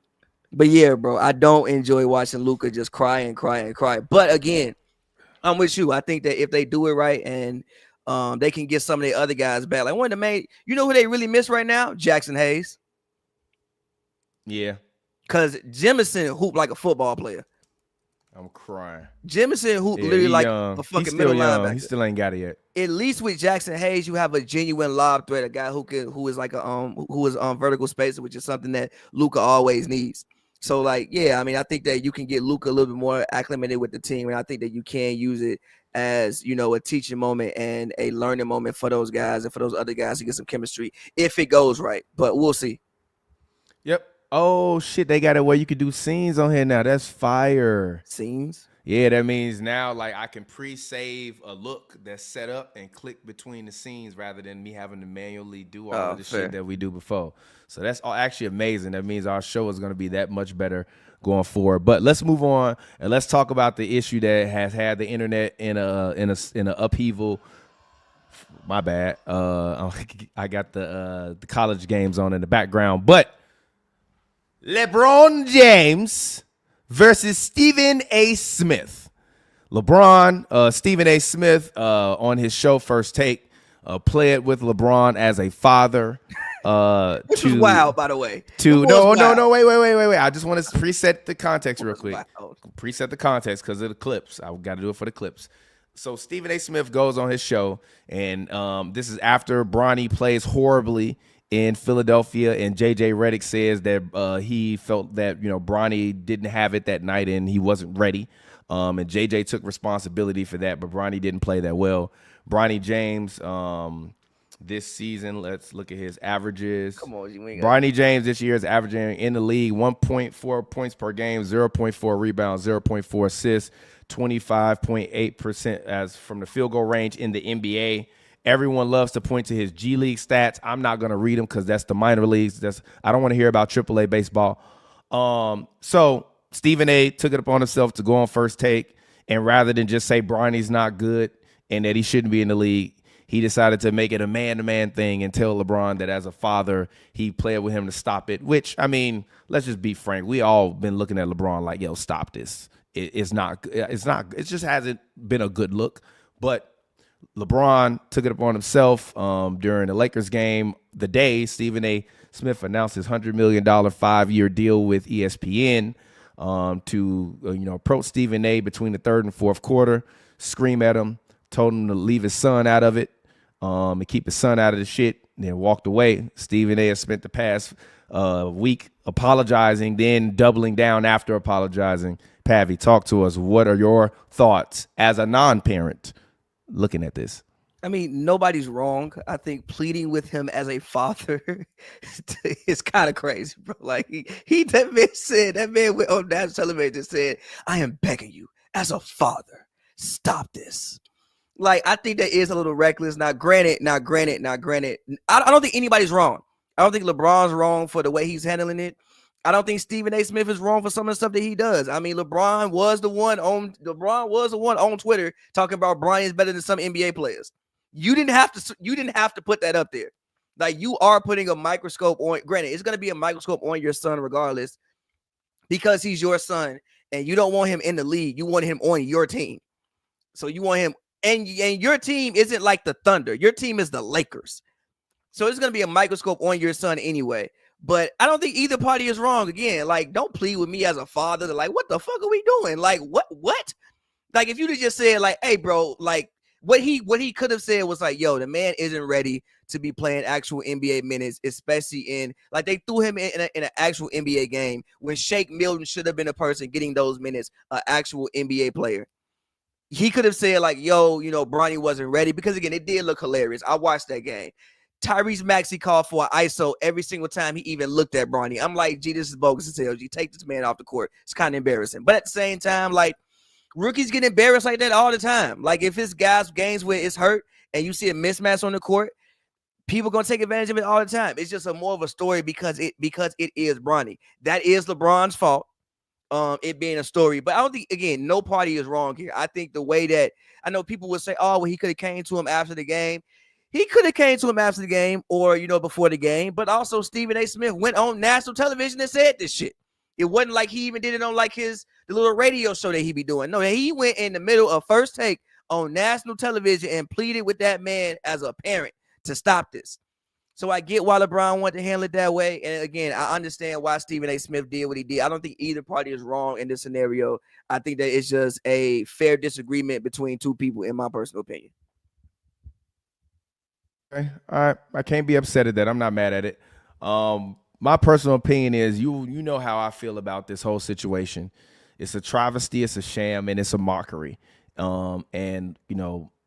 But yeah, bro, I don't enjoy watching Luka just cry and cry and cry. But again, I'm with you. I think that if they do it right and they can get some of the other guys back, like one of the main, you know who they really miss right now? Jackson Hayes. Yeah. Because Jemison hooped like a football player. I'm crying. Jemison hooped literally like a fucking middle linebacker. He still ain't got it yet. At least with Jackson Hayes, you have a genuine lob threat, a guy who is like who is vertical spacer, which is something that Luka always needs. So like, yeah, I mean, I think that you can get Luka a little bit more acclimated with the team, and I think that you can use it as a teaching moment and a learning moment for those guys and for those other guys to get some chemistry if it goes right. But we'll see. Yep. Oh shit, they got it where you could do scenes on here now. That's fire. Scenes? Yeah, that means now like I can pre-save a look that's set up and click between the scenes rather than me having to manually do all of the shit that we do before. So that's actually amazing. That means our show is going to be that much better going forward. But let's move on and let's talk about the issue that has had the internet in a upheaval. My bad. I got the college games on in the background, but LeBron James versus Stephen A. Smith. Stephen A. Smith on his show First Take played with LeBron as a father. Which was wild, by the way. No, wait. I just want to preset the context real quick. Preset the context because of the clips. I got to do it for the clips. So Stephen A. Smith goes on his show, and this is after Bronny plays horribly in Philadelphia, and JJ Redick says that he felt that Bronny didn't have it that night and he wasn't ready, and JJ took responsibility for that, but Bronny didn't play that well. Bronny James this season, let's look at his averages. Come on, Bronny James this year is averaging in the league 1.4 points per game, 0.4 rebounds, 0.4 assists, 25.8% as from the field goal range in the NBA. Everyone loves to point to his G League stats. I'm not going to read them because that's the minor leagues. I don't want to hear about AAA baseball. So Stephen A. took it upon himself to go on First Take, and rather than just say Bronny's not good and that he shouldn't be in the league, he decided to make it a man-to-man thing and tell LeBron that as a father, he played with him to stop it, which, I mean, let's just be frank. We all been looking at LeBron like, yo, stop this. It just hasn't been a good look. But LeBron took it upon himself during the Lakers game. The day Stephen A. Smith announced his $100 million 5-year deal with ESPN to approach Stephen A. between the third and fourth quarter, scream at him, told him to leave his son out of it and keep his son out of the shit, and then walked away. Stephen A. has spent the past week apologizing, then doubling down after apologizing. Pavy, talk to us. What are your thoughts as a non-parent looking at this? I mean, nobody's wrong. I think pleading with him as a father is kind of crazy, bro. Like that man went on national television and said, "I am begging you as a father, stop this." Like, I think that is a little reckless. Now, granted. I don't think anybody's wrong. I don't think LeBron's wrong for the way he's handling it. I don't think Stephen A. Smith is wrong for some of the stuff that he does. I mean, LeBron was the one on Twitter talking about Bronny is better than some NBA players. You didn't have to put that up there. Like, you are putting a microscope on. Granted, it's going to be a microscope on your son regardless, because he's your son, and you don't want him in the league. You want him on your team. So you want him, and your team isn't like the Thunder. Your team is the Lakers. So it's going to be a microscope on your son anyway. But I don't think either party is wrong. Again, like, don't plead with me as a father to, like, what the fuck are we doing? Like, what? Like, if you'd just said, like, hey, bro, like, what he could have said was like, yo, the man isn't ready to be playing actual NBA minutes, especially in, like, they threw him in an actual NBA game when Shake Milton should have been a person getting those minutes, an actual NBA player. He could have said, like, yo, Bronny wasn't ready, because, again, it did look hilarious. I watched that game. Tyrese Maxey called for an ISO every single time he even looked at Bronny. I'm like, gee, this is bogus as hell. G, take this man off the court. It's kind of embarrassing. But at the same time, like, rookies get embarrassed like that all the time. Like, if it's guys games where it's hurt and you see a mismatch on the court, people gonna take advantage of it all the time. It's just more of a story because it is Bronny. That is LeBron's fault. It being a story, but I don't think, again, no party is wrong here. I think the way that, I know people would say, oh, well, he could have came to him after the game. He could have came to him after the game, or before the game. But also, Stephen A. Smith went on national television and said this shit. It wasn't like he even did it on, like, the little radio show that he be doing. No, he went in the middle of First Take on national television and pleaded with that man as a parent to stop this. So I get why LeBron wanted to handle it that way. And again, I understand why Stephen A. Smith did what he did. I don't think either party is wrong in this scenario. I think that it's just a fair disagreement between two people, in my personal opinion. Okay. All right. I can't be upset at that. I'm not mad at it. My personal opinion is, you know how I feel about this whole situation. It's a travesty, it's a sham, and it's a mockery. And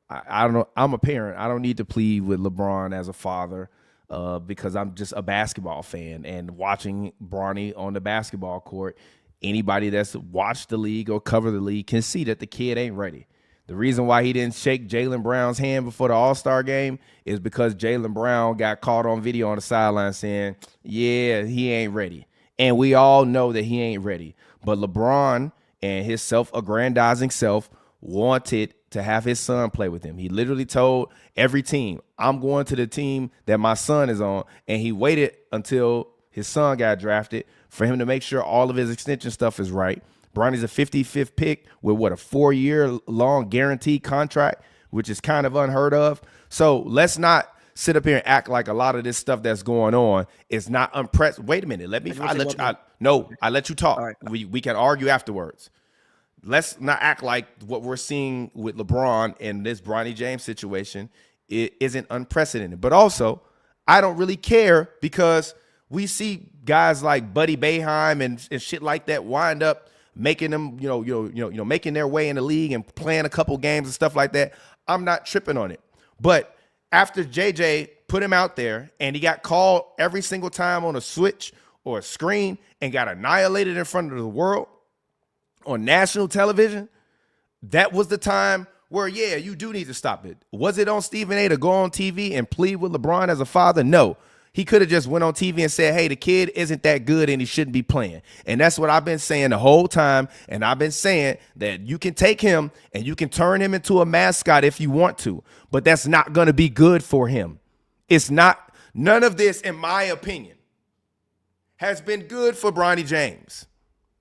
I don't know. I'm a parent. I don't need to plead with LeBron as a father, because I'm just a basketball fan, and watching Bronny on the basketball court, anybody that's watched the league or cover the league can see that the kid ain't ready. The reason why he didn't shake Jaylen Brown's hand before the All-Star game is because Jaylen Brown got caught on video on the sideline saying, yeah, he ain't ready. And we all know that he ain't ready. But LeBron and his self-aggrandizing self wanted to have his son play with him. He literally told every team, I'm going to the team that my son is on. And he waited until his son got drafted for him to make sure all of his extension stuff is right. Bronny's a 55th pick with a 4-year-long guaranteed contract, which is kind of unheard of. So let's not sit up here and act like a lot of this stuff that's going on is not unprecedented. Wait a minute. I let you talk. Right. We can argue afterwards. Let's not act like what we're seeing with LeBron and this Bronny James situation isn't unprecedented. But also, I don't really care, because we see guys like Buddy Boeheim and shit like that wind up making them, making their way in the league and playing a couple games and stuff like that. I'm not tripping on it. But after JJ put him out there and he got called every single time on a switch or a screen and got annihilated in front of the world on national television, that was the time where, yeah, you do need to stop it. Was it on Stephen A. to go on TV and plead with LeBron as a father? No. He could have just went on TV and said, hey, the kid isn't that good and he shouldn't be playing. And that's what I've been saying the whole time. And I've been saying that you can take him and you can turn him into a mascot if you want to, but that's not going to be good for him. It's not. None of this, in my opinion, has been good for Bronny James.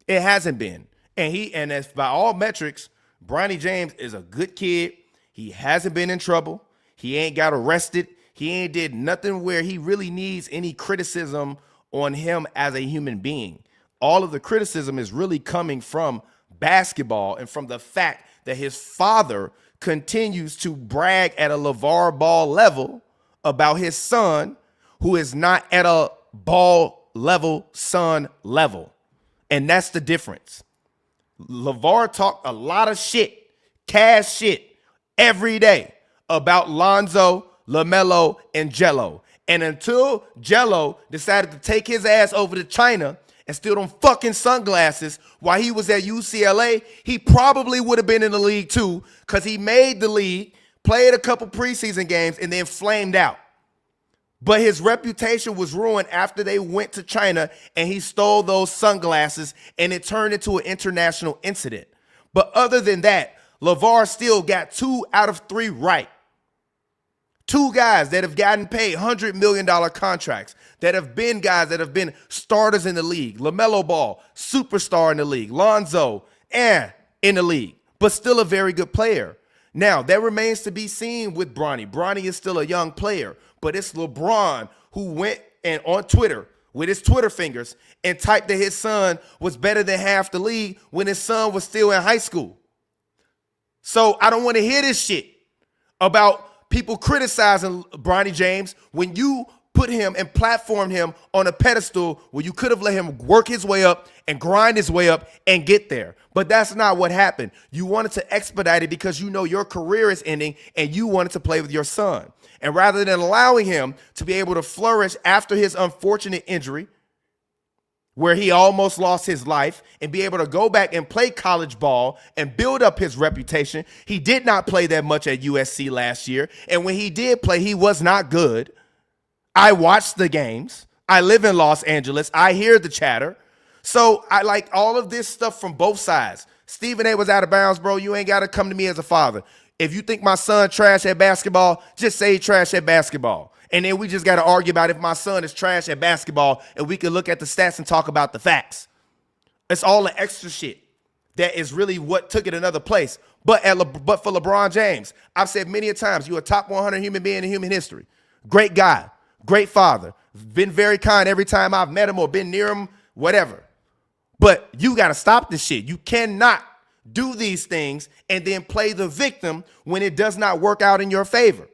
It hasn't been. And as by all metrics, Bronny James is a good kid. He hasn't been in trouble. He ain't got arrested. He ain't did nothing where he really needs any criticism on him as a human being. All of the criticism is really coming from basketball and from the fact that his father continues to brag at a LeVar Ball level about his son, who is not at a Ball level son level. And that's the difference. LeVar talked a lot of shit, cash shit, every day about Lonzo, LaMelo, and Jello. And until Jello decided to take his ass over to China and steal them fucking sunglasses while he was at UCLA, he probably would have been in the league too, because he made the league, played a couple preseason games, and then flamed out. But his reputation was ruined after they went to China and he stole those sunglasses and it turned into an international incident. But other than that, LeVar still got 2 out of 3 right. 2 guys that have gotten paid $100 million contracts, that have been guys that have been starters in the league. LaMelo Ball, superstar in the league. Lonzo, in the league, but still a very good player. Now, that remains to be seen with Bronny. Bronny is still a young player, but it's LeBron who went and on Twitter with his Twitter fingers and typed that his son was better than half the league when his son was still in high school. So I don't want to hear this shit about people criticizing Bronny James when you put him and platformed him on a pedestal where you could have let him work his way up and grind his way up and get there. But that's not what happened. You wanted to expedite it because you know your career is ending and you wanted to play with your son. And rather than allowing him to be able to flourish after his unfortunate injury, where he almost lost his life, and be able to go back and play college ball and build up his reputation. He did not play that much at USC last year. And when he did play, he was not good. I watched the games. I live in Los Angeles. I hear the chatter. So I like all of this stuff from both sides. Stephen A was out of bounds, bro. You ain't got to come to me as a father. If you think my son trash at basketball, just say he trash at basketball. And then we just got to argue about if my son is trash at basketball, and we can look at the stats and talk about the facts. It's all the extra shit that is really what took it another place. But for LeBron James, I've said many a times, you're a top 100 human being in human history. Great guy, great father, been very kind every time I've met him or been near him, whatever. But you got to stop this shit. You cannot do these things and then play the victim when it does not work out in your favor.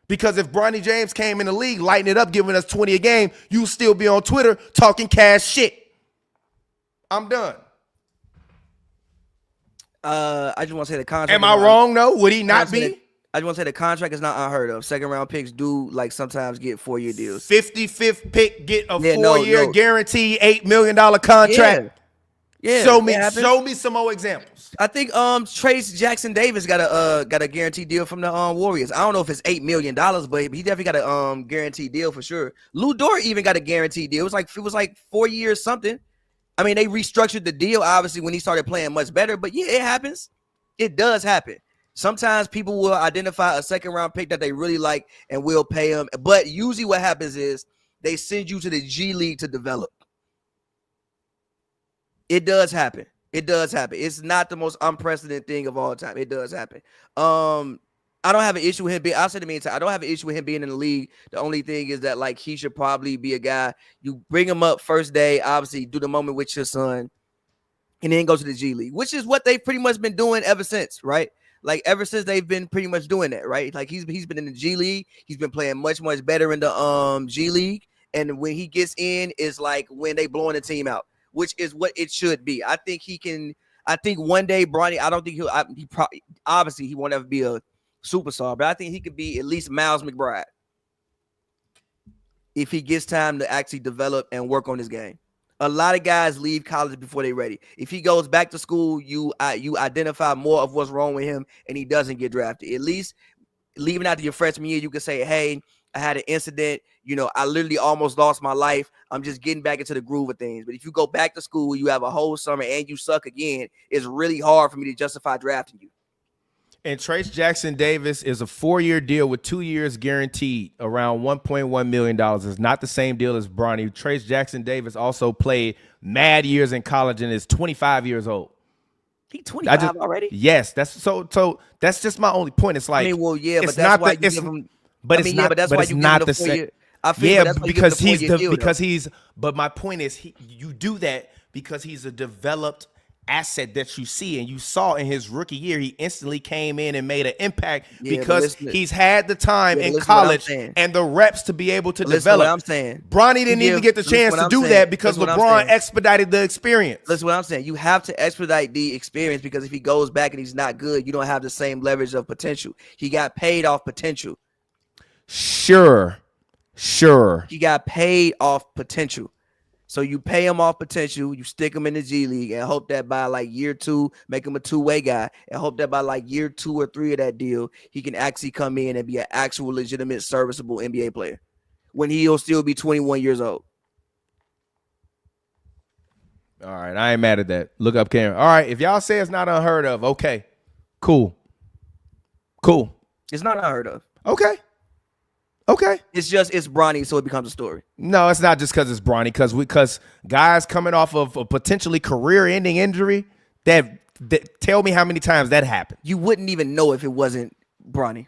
Because if Bronny James came in the league, lighting it up, giving us 20 a game, you still be on Twitter talking cash shit. I'm done. I just want to say the contract. Am I wrong, though? Would he not be? I just want to say the contract is not unheard of. Second round picks do like sometimes get 4-year deals. 55th pick, get a 4-year guaranteed $8 million contract. Yeah. Show me some more examples. I think Trace Jackson Davis got a guaranteed deal from the Warriors. I don't know if it's $8 million, but he definitely got a guaranteed deal for sure. Lou Dort even got a guaranteed deal. It was like 4 years something. I mean, they restructured the deal obviously when he started playing much better, but yeah, it happens. It does happen. Sometimes people will identify a second round pick that they really like and will pay him, but usually what happens is they send you to the G League to develop. It does happen. It does happen. It's not the most unprecedented thing of all time. It does happen. I don't have an issue with him being, I'll say the meantime, I don't have an issue with him being in the league. The only thing is that like he should probably be a guy, you bring him up first day, obviously do the moment with your son, and then go to the G League, which is what they've pretty much been doing ever since, right? Like ever since they've been pretty much doing that, right? Like he's been in the G League. He's been playing much better in the G League. And when he gets in is like when they blowing the team out, which is what it should be. I think he can. I think one day, Bronny, I don't think he probably, obviously he won't ever be a superstar, but I think he could be at least Miles McBride if he gets time to actually develop and work on his game. A lot of guys leave college before they're ready. If he goes back to school, you identify more of what's wrong with him, and he doesn't get drafted. At least leaving after your freshman year, you can say, hey, I had an incident. You know, I literally almost lost my life. I'm just getting back into the groove of things. But if you go back to school, you have a whole summer, and you suck again, it's really hard for me to justify drafting you. And Trace Jackson Davis is a 4-year deal with 2 years guaranteed, around $1.1 million. It's not the same deal as Bronny. Trace Jackson Davis also played mad years in college and is 25 years old. He 25 already? Yes, that's so that's just my only point. It's like, I mean, well, yeah, but it's that's not why the, you it's, give him. but I it's mean, not. yeah, but that's but why it's you not give the him same. I feel Yeah, that's why because you give him the 4-year deal, But my point is, you do that because he's a developed asset that you see, and you saw in his rookie year, he instantly came in and made an impact Yeah, because he's had the time in college and the reps to be able to develop. What I'm saying. Bronny didn't even get the chance to do that because LeBron expedited the experience. Listen what I'm saying. You have to expedite the experience because if he goes back and he's not good, you don't have the same leverage of potential. He got paid off potential. Sure. He got paid off potential. So you pay him off potential, you stick him in the G League and hope that by like year 2, make him a two-way guy, and hope that by like year 2 or 3 of that deal, he can actually come in and be an actual legitimate serviceable NBA player when he'll still be 21 years old. All right, I ain't mad at that. Look up Cameron. All right, if y'all say it's not unheard of, okay, cool. It's not unheard of. Okay. It's Bronny, so it becomes a story. No, it's not just because it's Bronny, because guys coming off of a potentially career-ending injury, that tell me how many times that happened. You wouldn't even know if it wasn't Bronny.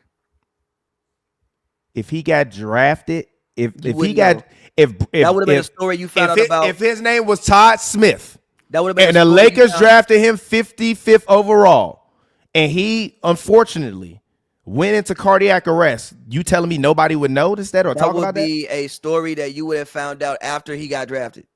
If he got drafted, if that would have been a story you found out about. If his name was Todd Smith, that would have been. And the Lakers drafted him 55th overall, and he unfortunately went into cardiac arrest. You telling me nobody would notice that or talk about that? That would be a story that you would have found out after he got drafted.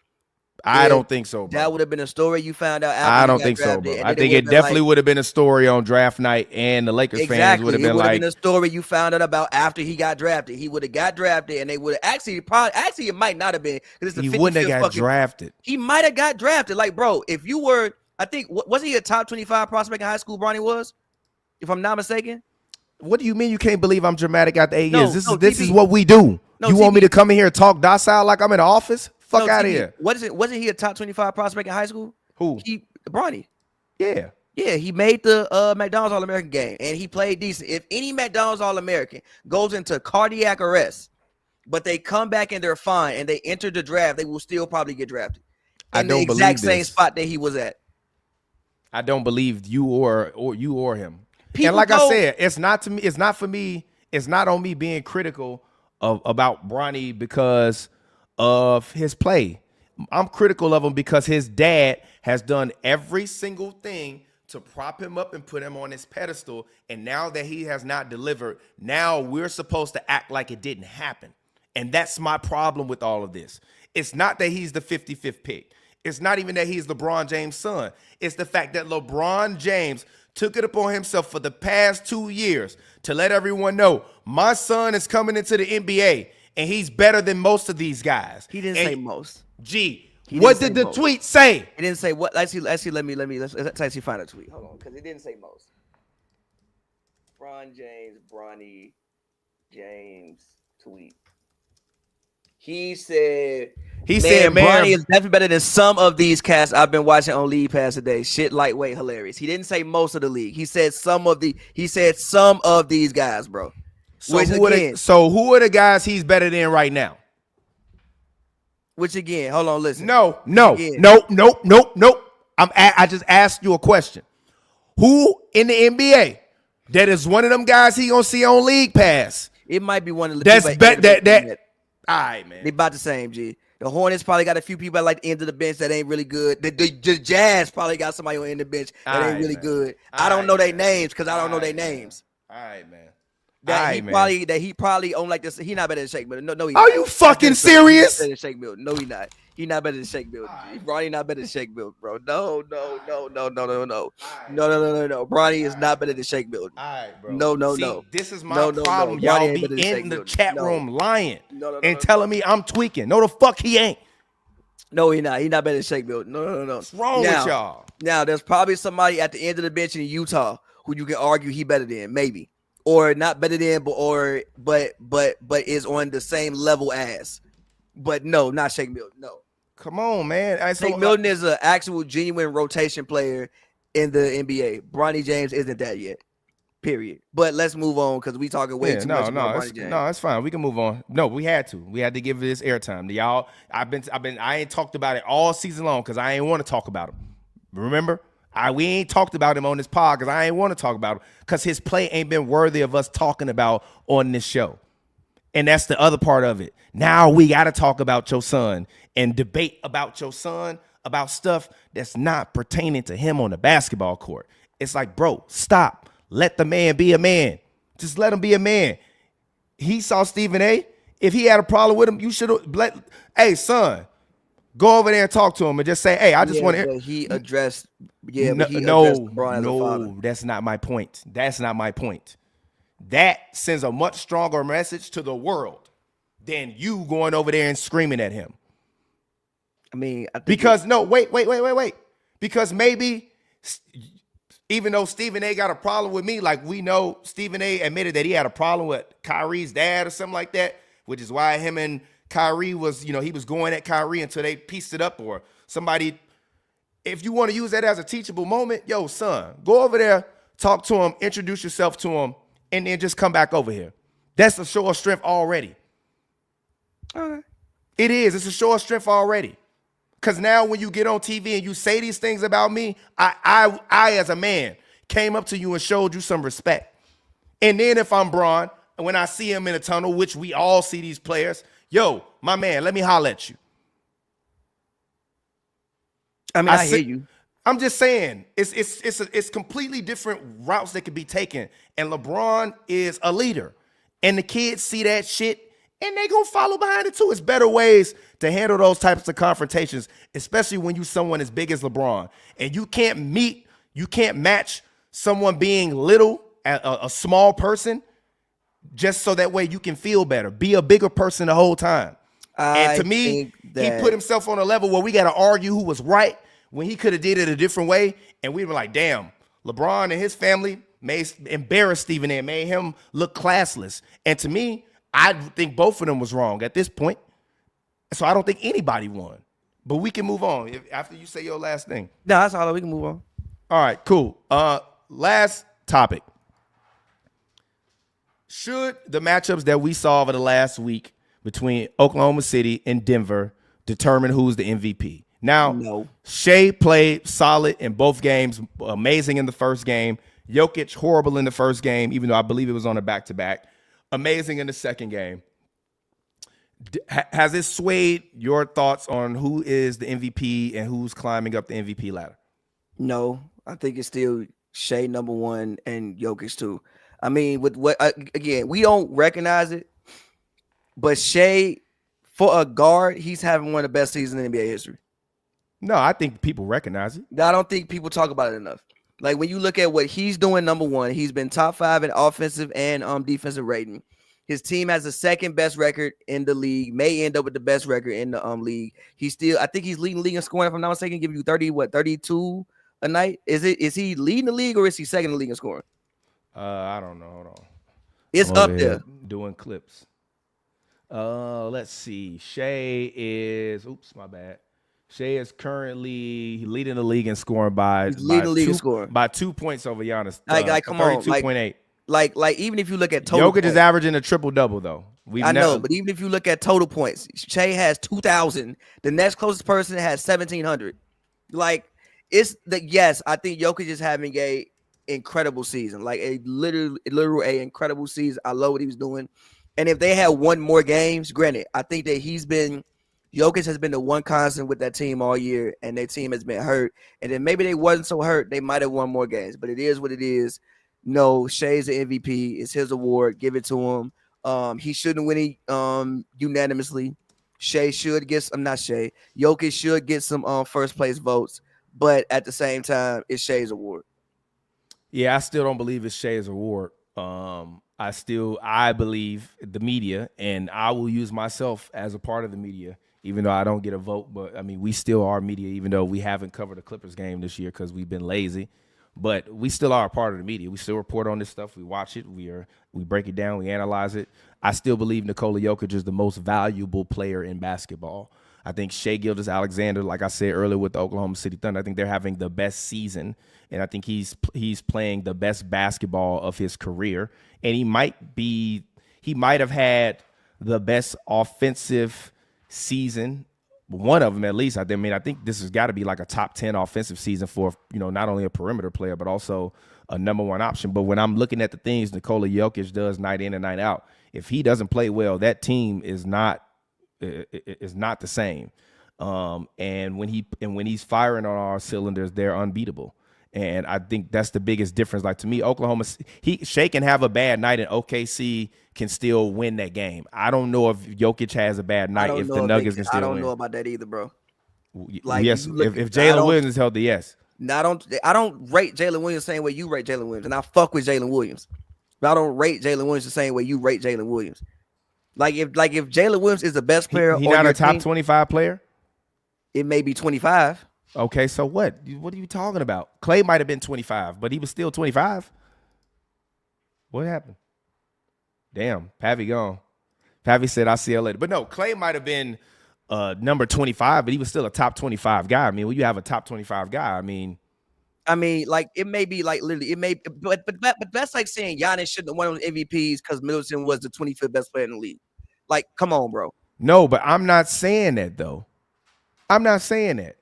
I don't think so, bro. That would have been a story you found out after I don't think so, bro. I think it definitely would have been a story on draft night, and the Lakers fans would have been like, been a story you found out about after he got drafted. He would have got drafted, and they would have actually it might not have been because he wouldn't have got drafted. He might have got drafted. Like, bro, if you were, I think, wasn't he a top 25 prospect in high school? Bronny was, if I'm not mistaken. What do you mean you can't believe I'm dramatic after 8 years? This is TP, what we do. You want me to come in here and talk docile like I'm in the office? Fuck out of here. Wasn't he a top 25 prospect in high school? Who? Bronny. Yeah. Yeah, he made the McDonald's All-American game, and he played decent. If any McDonald's All-American goes into cardiac arrest, but they come back and they're fine, and they enter the draft, they will still probably get drafted. In the exact same spot that he was at. I don't believe you or him. And like I said, it's not to me. It's not for me. It's not on me being critical about Bronny because of his play. I'm critical of him because his dad has done every single thing to prop him up and put him on his pedestal. And now that he has not delivered, now we're supposed to act like it didn't happen. And that's my problem with all of this. It's not that he's the 55th pick. It's not even that he's LeBron James' son. It's the fact that LeBron James took it upon himself for the past 2 years to let everyone know my son is coming into the NBA and he's better than most of these guys. He didn't say most. What did the tweet say? He didn't say what. Let's actually find a tweet. Hold on, because it didn't say most. Bronny James tweet. He said, man, Bronny is definitely better than some of these cats I've been watching on League Pass today. Shit, lightweight, hilarious. He didn't say most of the league. He said some of these guys, bro. So who are the guys he's better than right now? Which again, hold on, listen. No. I just asked you a question. Who in the NBA that is one of them guys he gonna see on League Pass? It might be one of the that. All right, man. They about the same, G. The Hornets probably got a few people at like the end of the bench that ain't really good. The Jazz probably got somebody on the end of the bench that ain't really good. I don't know their names because I don't know their names. All right, man. He probably on like this. He not better than Shake Milton. No, he. Are you fucking serious? Better than Shake Milton. No, he not. He not better than Shake Milton. Bronny not better than Shake Milton, bro. No. Bronny is not better than Shake Milton. All right, bro. No. This is my problem. Y'all be in the chat room lying and telling me I'm tweaking. No, the fuck he ain't. No, he not. He not better than Shake Milton. No. What's wrong with y'all? Now, there's probably somebody at the end of the bench in Utah who you can argue he better than, maybe. Or not better than, but is on the same level as. But no, not Shake Milton. No. Come on, man. Shake Milton is an actual genuine rotation player in the NBA. Bronny James isn't that yet. Period. But let's move on because we talking way too much about Bronny James. No, it's fine. We can move on. No, we had to. We had to give this airtime. Y'all, I ain't talked about it all season long because I ain't want to talk about him. Remember? We ain't talked about him on this pod because I ain't want to talk about him because his play ain't been worthy of us talking about on this show. And that's the other part of it. Now we got to talk about your son and debate about your son about stuff that's not pertaining to him on the basketball court. It's like, bro, stop. Let the man be a man. Just let him be a man. He saw Stephen A. If he had a problem with him, you should have let, hey, son, go over there and talk to him and just say, hey, I just want to. He addressed, but he addressed LeBron as a father. That's not my point. That's not my point. That sends a much stronger message to the world than you going over there and screaming at him. I mean, I think because wait. Because maybe even though Stephen A. got a problem with me, like we know Stephen A. admitted that he had a problem with Kyrie's dad or something like that, which is why him and Kyrie was, he was going at Kyrie until they pieced it up or somebody. If you want to use that as a teachable moment, yo, son, go over there, talk to him, introduce yourself to him, and then just come back over here. That's a show of strength already. Okay. It is. It's a show of strength already. Because now when you get on TV and you say these things about me, I as a man came up to you and showed you some respect. And then if I'm Bron, and when I see him in a tunnel, which we all see these players, yo, my man, let me holler at you. I mean, I hear you. I'm just saying, it's completely different routes that could be taken. And LeBron is a leader. And the kids see that shit, and they gonna follow behind it too. It's better ways to handle those types of confrontations, especially when you someone as big as LeBron. And you can't match someone being little, a small person, just so that way you can feel better. Be a bigger person the whole time. And to me, he put himself on a level where we got to argue who was right when he could have did it a different way. And we were like, damn, LeBron and his family embarrassed Stephen A. and made him look classless. And to me, I think both of them was wrong at this point. So I don't think anybody won. But we can move on after you say your last thing. No, that's all. We can move on. All right, cool. Last topic. Should the matchups that we saw over the last week between Oklahoma City and Denver determine who's the MVP? Now, no. Shea played solid in both games, amazing in the first game. Jokic, horrible in the first game, even though I believe it was on a back-to-back. Amazing in the second game. Has this swayed your thoughts on who is the MVP and who's climbing up the MVP ladder? No, I think it's still Shea number one and Jokic too. I mean, with what again, we don't recognize it, but Shea, for a guard, he's having one of the best seasons in NBA history. No, I think people recognize it. I don't think people talk about it enough. Like when you look at what he's doing, number one, he's been top 5 in offensive and defensive rating. His team has the second best record in the league, may end up with the best record in the league. I think he's leading the league in scoring, if I'm not mistaken, giving you 32 a night. Is he leading the league or is he second in the league in scoring? I don't know. Hold on. It's up there. Doing clips. Let's see. Shea is, my bad. Shea is currently leading the league in scoring by 2 points over Giannis. Like come on, 32.8. Like even if you look at total Jokic points, is averaging a triple-double, though. I know, but even if you look at total points, Shea has 2,000. The next closest person has 1,700. Like, yes, I think Jokic is having a incredible season, like a literal incredible season. I love what he was doing. And if they had won more games, granted, I think that Jokic has been the one constant with that team all year, and their team has been hurt. And then maybe they wasn't so hurt, they might have won more games. But it is what it is. No, Shea's the MVP. It's his award. Give it to him. He shouldn't win it unanimously. Jokic should get some first place votes, but at the same time, it's Shea's award. Yeah, I still don't believe it's Shea's award. I believe the media, and I will use myself as a part of the media, even though I don't get a vote. But I mean, we still are media, even though we haven't covered a Clippers game this year because we've been lazy. But we still are a part of the media. We still report on this stuff. We watch it. We break it down. We analyze it. I still believe Nikola Jokic is the most valuable player in basketball. I think Shai Gilgeous-Alexander, like I said earlier with the Oklahoma City Thunder, I think they're having the best season, and I think he's playing the best basketball of his career. And he might have had the best offensive season one of them at least. I think this has got to be like a top 10 offensive season for, not only a perimeter player, but also a number one option. But when I'm looking at the things Nikola Jokic does night in and night out, if he doesn't play well, that team is not the same. And when he's firing on all cylinders, they're unbeatable. And I think that's the biggest difference. Like, to me, Oklahoma, Shea can have a bad night and OKC can still win that game. I don't know if Jokic has a bad night if the Nuggets can still win. I don't know about that either, bro. Like, yes, if Jalen Williams is healthy, yes. I don't rate Jalen Williams the same way you rate Jalen Williams, and I fuck with Jalen Williams. But I don't rate Jalen Williams the same way you rate Jalen Williams. Like if Jalen Williams is the best player, he not a top 25 player. It may be 25. Okay, so what? What are you talking about? Clay might have been 25, but he was still 25. What happened? Damn, Pavy gone. Pavy said, "I'll see you later." But no, Clay might have been number 25, but he was still a top 25 guy. I mean, when you have a top 25 guy, I mean, like, it may be like literally, it may, but that's like saying Giannis shouldn't have won on MVPs because Middleton was the 25th best player in the league. Like, come on, bro. No, but I'm not saying that though. I'm not saying that.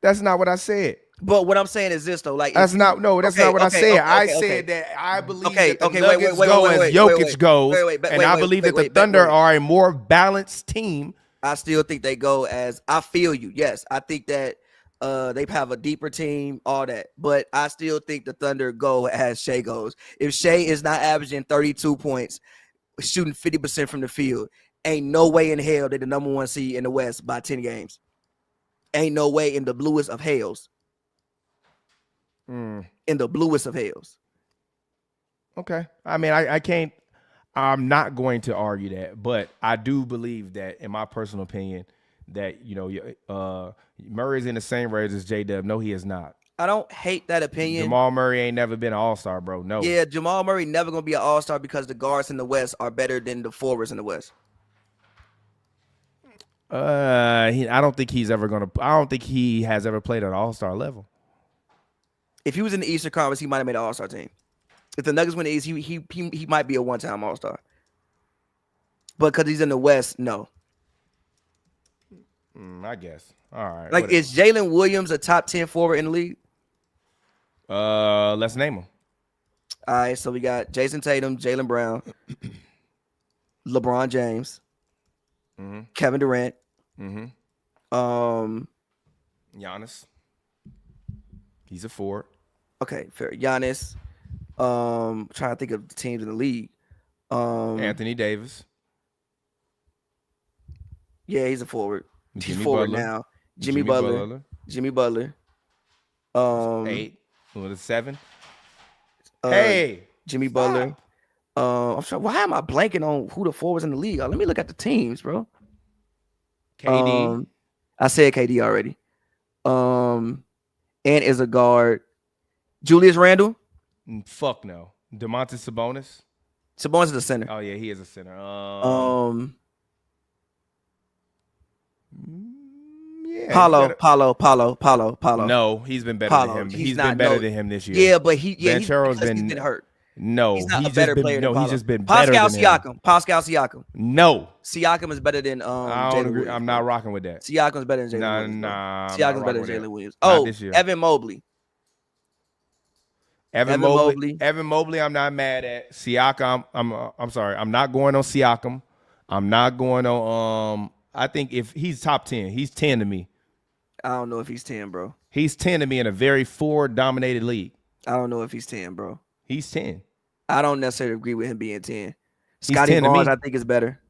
That's not what I said. But what I'm saying is this though, like that's not what I said. I said that I believe that the Nuggets go as Jokic goes, and I believe that the Thunder are a more balanced team. I still think they go as, I feel you. Yes, I think that they have a deeper team, all that. But I still think the Thunder go as Shea goes. If Shea is not averaging 32 points, shooting 50% from the field, ain't no way in hell they're the number one seed in the West by 10 games. Ain't no way in the bluest of hells. In the bluest of hells. Okay. I mean, I'm not going to argue that, but I do believe that, in my personal opinion, that, Murray's in the same range as J-Dub. No, he is not. I don't hate that opinion. Jamal Murray ain't never been an all-star, bro. No. Yeah, Jamal Murray never going to be an all-star because the guards in the West are better than the forwards in the West. I don't think he has ever played at an all-star level. If he was in the Eastern Conference, he might have made an all-star team. If the Nuggets win the East, he might be a one-time all-star. But because he's in the West, no. I guess. All right. Like, is Jalen Williams a top 10 forward in the league? Let's name him. All right, so we got Jason Tatum, Jaylen Brown, LeBron James, Kevin Durant, Giannis. He's a forward. Okay, fair. Giannis. Trying to think of the teams in the league. Anthony Davis. Yeah, he's a forward. Jimmy He's forward Butler. now. Jimmy Butler. 8. What is 7? Jimmy stop. Butler. I'm sorry. Why am I blanking on who the forwards in the league are? Let me look at the teams, bro. KD. I said KD already. And is a guard. Julius Randle. Fuck no. DeMontis Sabonis. Sabonis is a center. Oh yeah, he is a center. Yeah. Paulo. No, he's been better than him. He's been better than him this year. Yeah, but he's been hurt. No, he's not a better player than Paulo. He's just been better than him. Pascal Siakam. No. Siakam is better than Jalen Williams. I'm not rocking with that. Siakam's better than Jalen Williams. Nah. Siakam's better than Jalen Williams. Not this year. Evan Mobley. Evan Mobley, I'm not mad at. Siakam, I'm sorry. I'm not going on Siakam. I'm not going on I think if he's top 10, he's 10 to me. I don't know if he's 10, bro. He's 10 to me in a very forward-dominated league. I don't know if he's 10, bro. He's 10. I don't necessarily agree with him being 10. Scotty Barnes, I think, is better.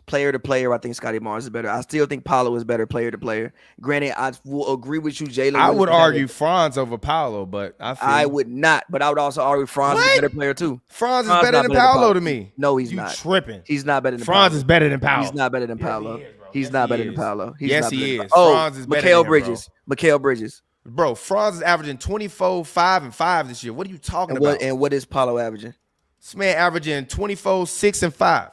Player to player, I think Scotty Barnes is better. I still think Paolo is better player to player. Granted, I will agree with you, Jalen. I would argue Franz over Paolo, but I would not. But I would also argue Franz is a better player too. Franz is better than Paolo to me. No, he's not. You tripping. He's not better than Franz Paolo. is better than Paolo. He's not better than Paolo. He's not better than Paolo. Yes, he is. Oh, Franz is better Mikal than Bridges. him, Mikal Bridges. Bro, Franz is averaging 24, 5, and 5 this year. What are you talking about? And what is Paolo averaging? This man averaging 24, 6, and 5.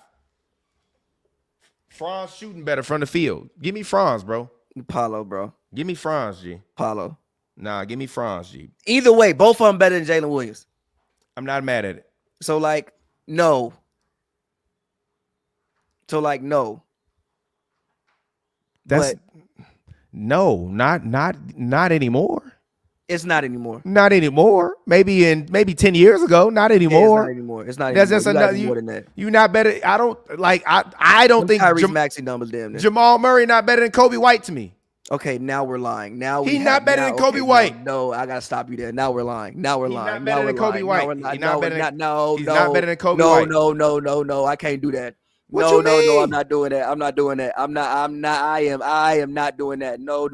Franz shooting better from the field. Give me Franz, bro. Paolo, bro. Give me Franz, G. Paolo. Nah, give me Franz, G. Either way, both of them better than Jalen Williams. I'm not mad at it. So, like, no. That's not anymore. It's not anymore. Not anymore. Maybe 10 years ago. Not Yeah, anymore. it's not anymore. It's not That's anymore. just You gotta another. do more than that. You not better. I don't think Tyrese Maxey numbers damn near. Jamal Murray not better than Kobe White to me. Okay, now we're lying. Now He not better than Kobe White. No, I gotta stop you there. Now we're lying. Now we're He lying. not better than Kobe White. He's not better than Kobe White. No. I can't do that. What No, you mean? I'm not doing that. I'm not doing that. I am not doing that. No.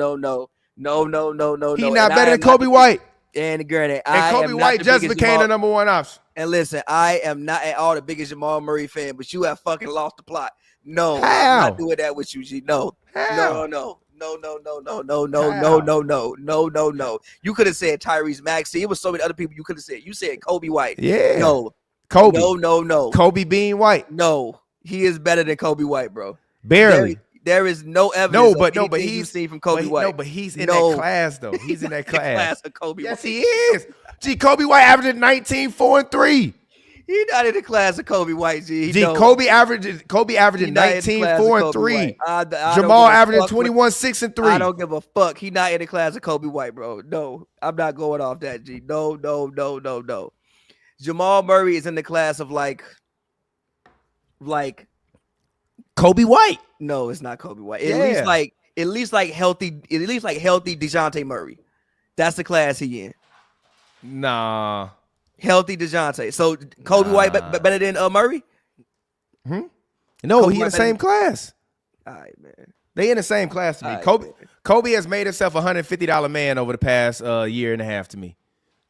He not better than Kobe White. And granted, And Kobe White just became the number one option. And listen, I am not at all the biggest Jamal Murray fan, but you have fucking lost the plot. No, How? I'm not doing that with you, G. No. How? No. You could have said Tyrese Maxey. It was so many other people you could have said. You said Kobe White. Yeah. No. Kobe. No. Kobe Bean White. No. He is better than Kobe White, bro. Barely. There is no evidence. But he's you've seen from Kobe White. No, but he's in that class though. He's in that class. Of Kobe Yes, White. he is. Gee, Kobe White averaged 19, 4, and 3. He's not in the class of Kobe White, G. Kobe averaging 19, 4, and 3. Jamal averaging 21, 6, and 3. I don't give a fuck. He not in the class of Kobe White, bro. No, I'm not going off that, G. No. Jamal Murray is in the class of like Kobe White. no, it's not Kobe White. Yeah. At least like healthy DeJounte Murray. That's the class he in. Nah. Healthy DeJounte. So Kobe White better than Murray? No, Kobe he in White the same class. All right, man. They in the same class to me. All right, man. Kobe has made himself $150 man over the past year and a half to me.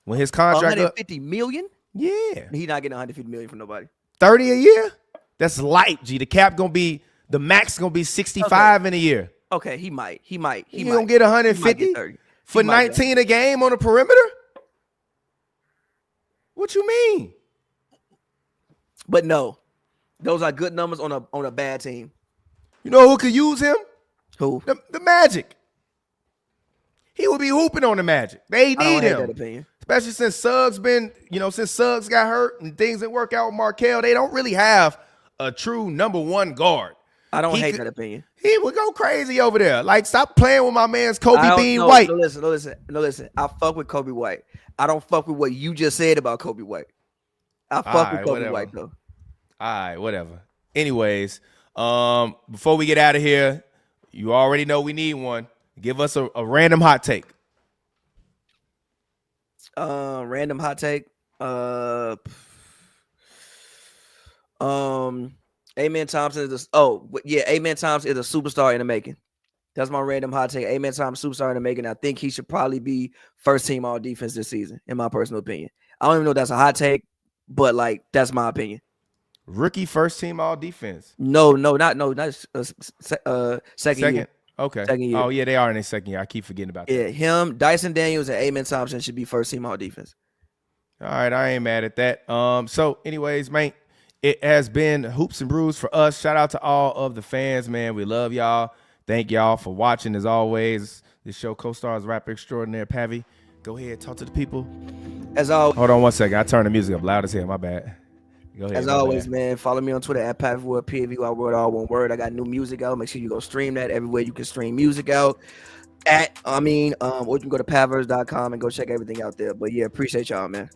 When his contract up, $150 million? yeah, He not getting $150 million from nobody. 30 a year. That's light. G, the max gonna be 65 in a year. Okay, he might. He gonna get 150 for 19 a game on the perimeter. What you mean? But no, those are good numbers on a bad team. You know who could use him? Who? The Magic. He would be hooping on the Magic. They I don't need hate him. that opinion. Especially since Suggs got hurt and things didn't work out with Markelle. They don't really have a true number one guard. I don't hate that opinion. He would go crazy over there. Like, stop playing with my man's Kobe Bean White. No, listen. I fuck with Kobe White. I don't fuck with what you just said about Kobe White. I fuck with Kobe White though. All right, whatever. Anyways, before we get out of here, you already know we need one. Give us a random hot take. Random hot take. Amen Thompson is Amen Thompson is a superstar in the making. That's my random hot take. Amen Thompson, superstar in the making. I think he should probably be first team all defense this season, in my personal opinion. I don't even know if that's a hot take, but like that's my opinion. Rookie first team all defense. No, not second year. Okay. Second year. Oh yeah, they are in their second year. I keep forgetting about that. Yeah, him, Dyson Daniels, and Amen Thompson should be first team all defense. All right, I ain't mad at that. So anyways, man, it has been Hoops and Brews for us. Shout out to all of the fans, man. We love y'all. Thank y'all for watching as always. This show co-stars rapper extraordinaire Pavy. Go ahead, talk to the people. As always. Hold on one second. I turned the music up loud as hell. My bad. Go ahead. As always, man, follow me on Twitter at Pavywood, P-A-V-Y-Word, all one word. I got new music out. Make sure you go stream that everywhere you can stream music out. Or you can go to pavers.com and go check everything out there. But yeah, appreciate y'all, man.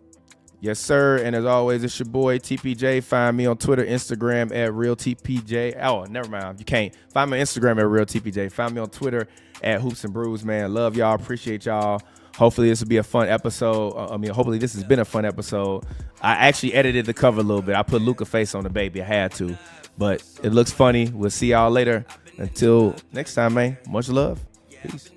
Yes, sir. And as always, it's your boy TPJ. Find me on Twitter, Instagram at RealTPJ. Oh, never mind. You can't. Find me on Instagram at RealTPJ. Find me on Twitter at Hoops and Brews, man. Love y'all. Appreciate y'all. Hopefully this will be a fun episode. Hopefully this has been a fun episode. I actually edited the cover a little bit. I put Luca face on the baby. I had to. But it looks funny. We'll see y'all later. Until next time, man. Much love. Peace.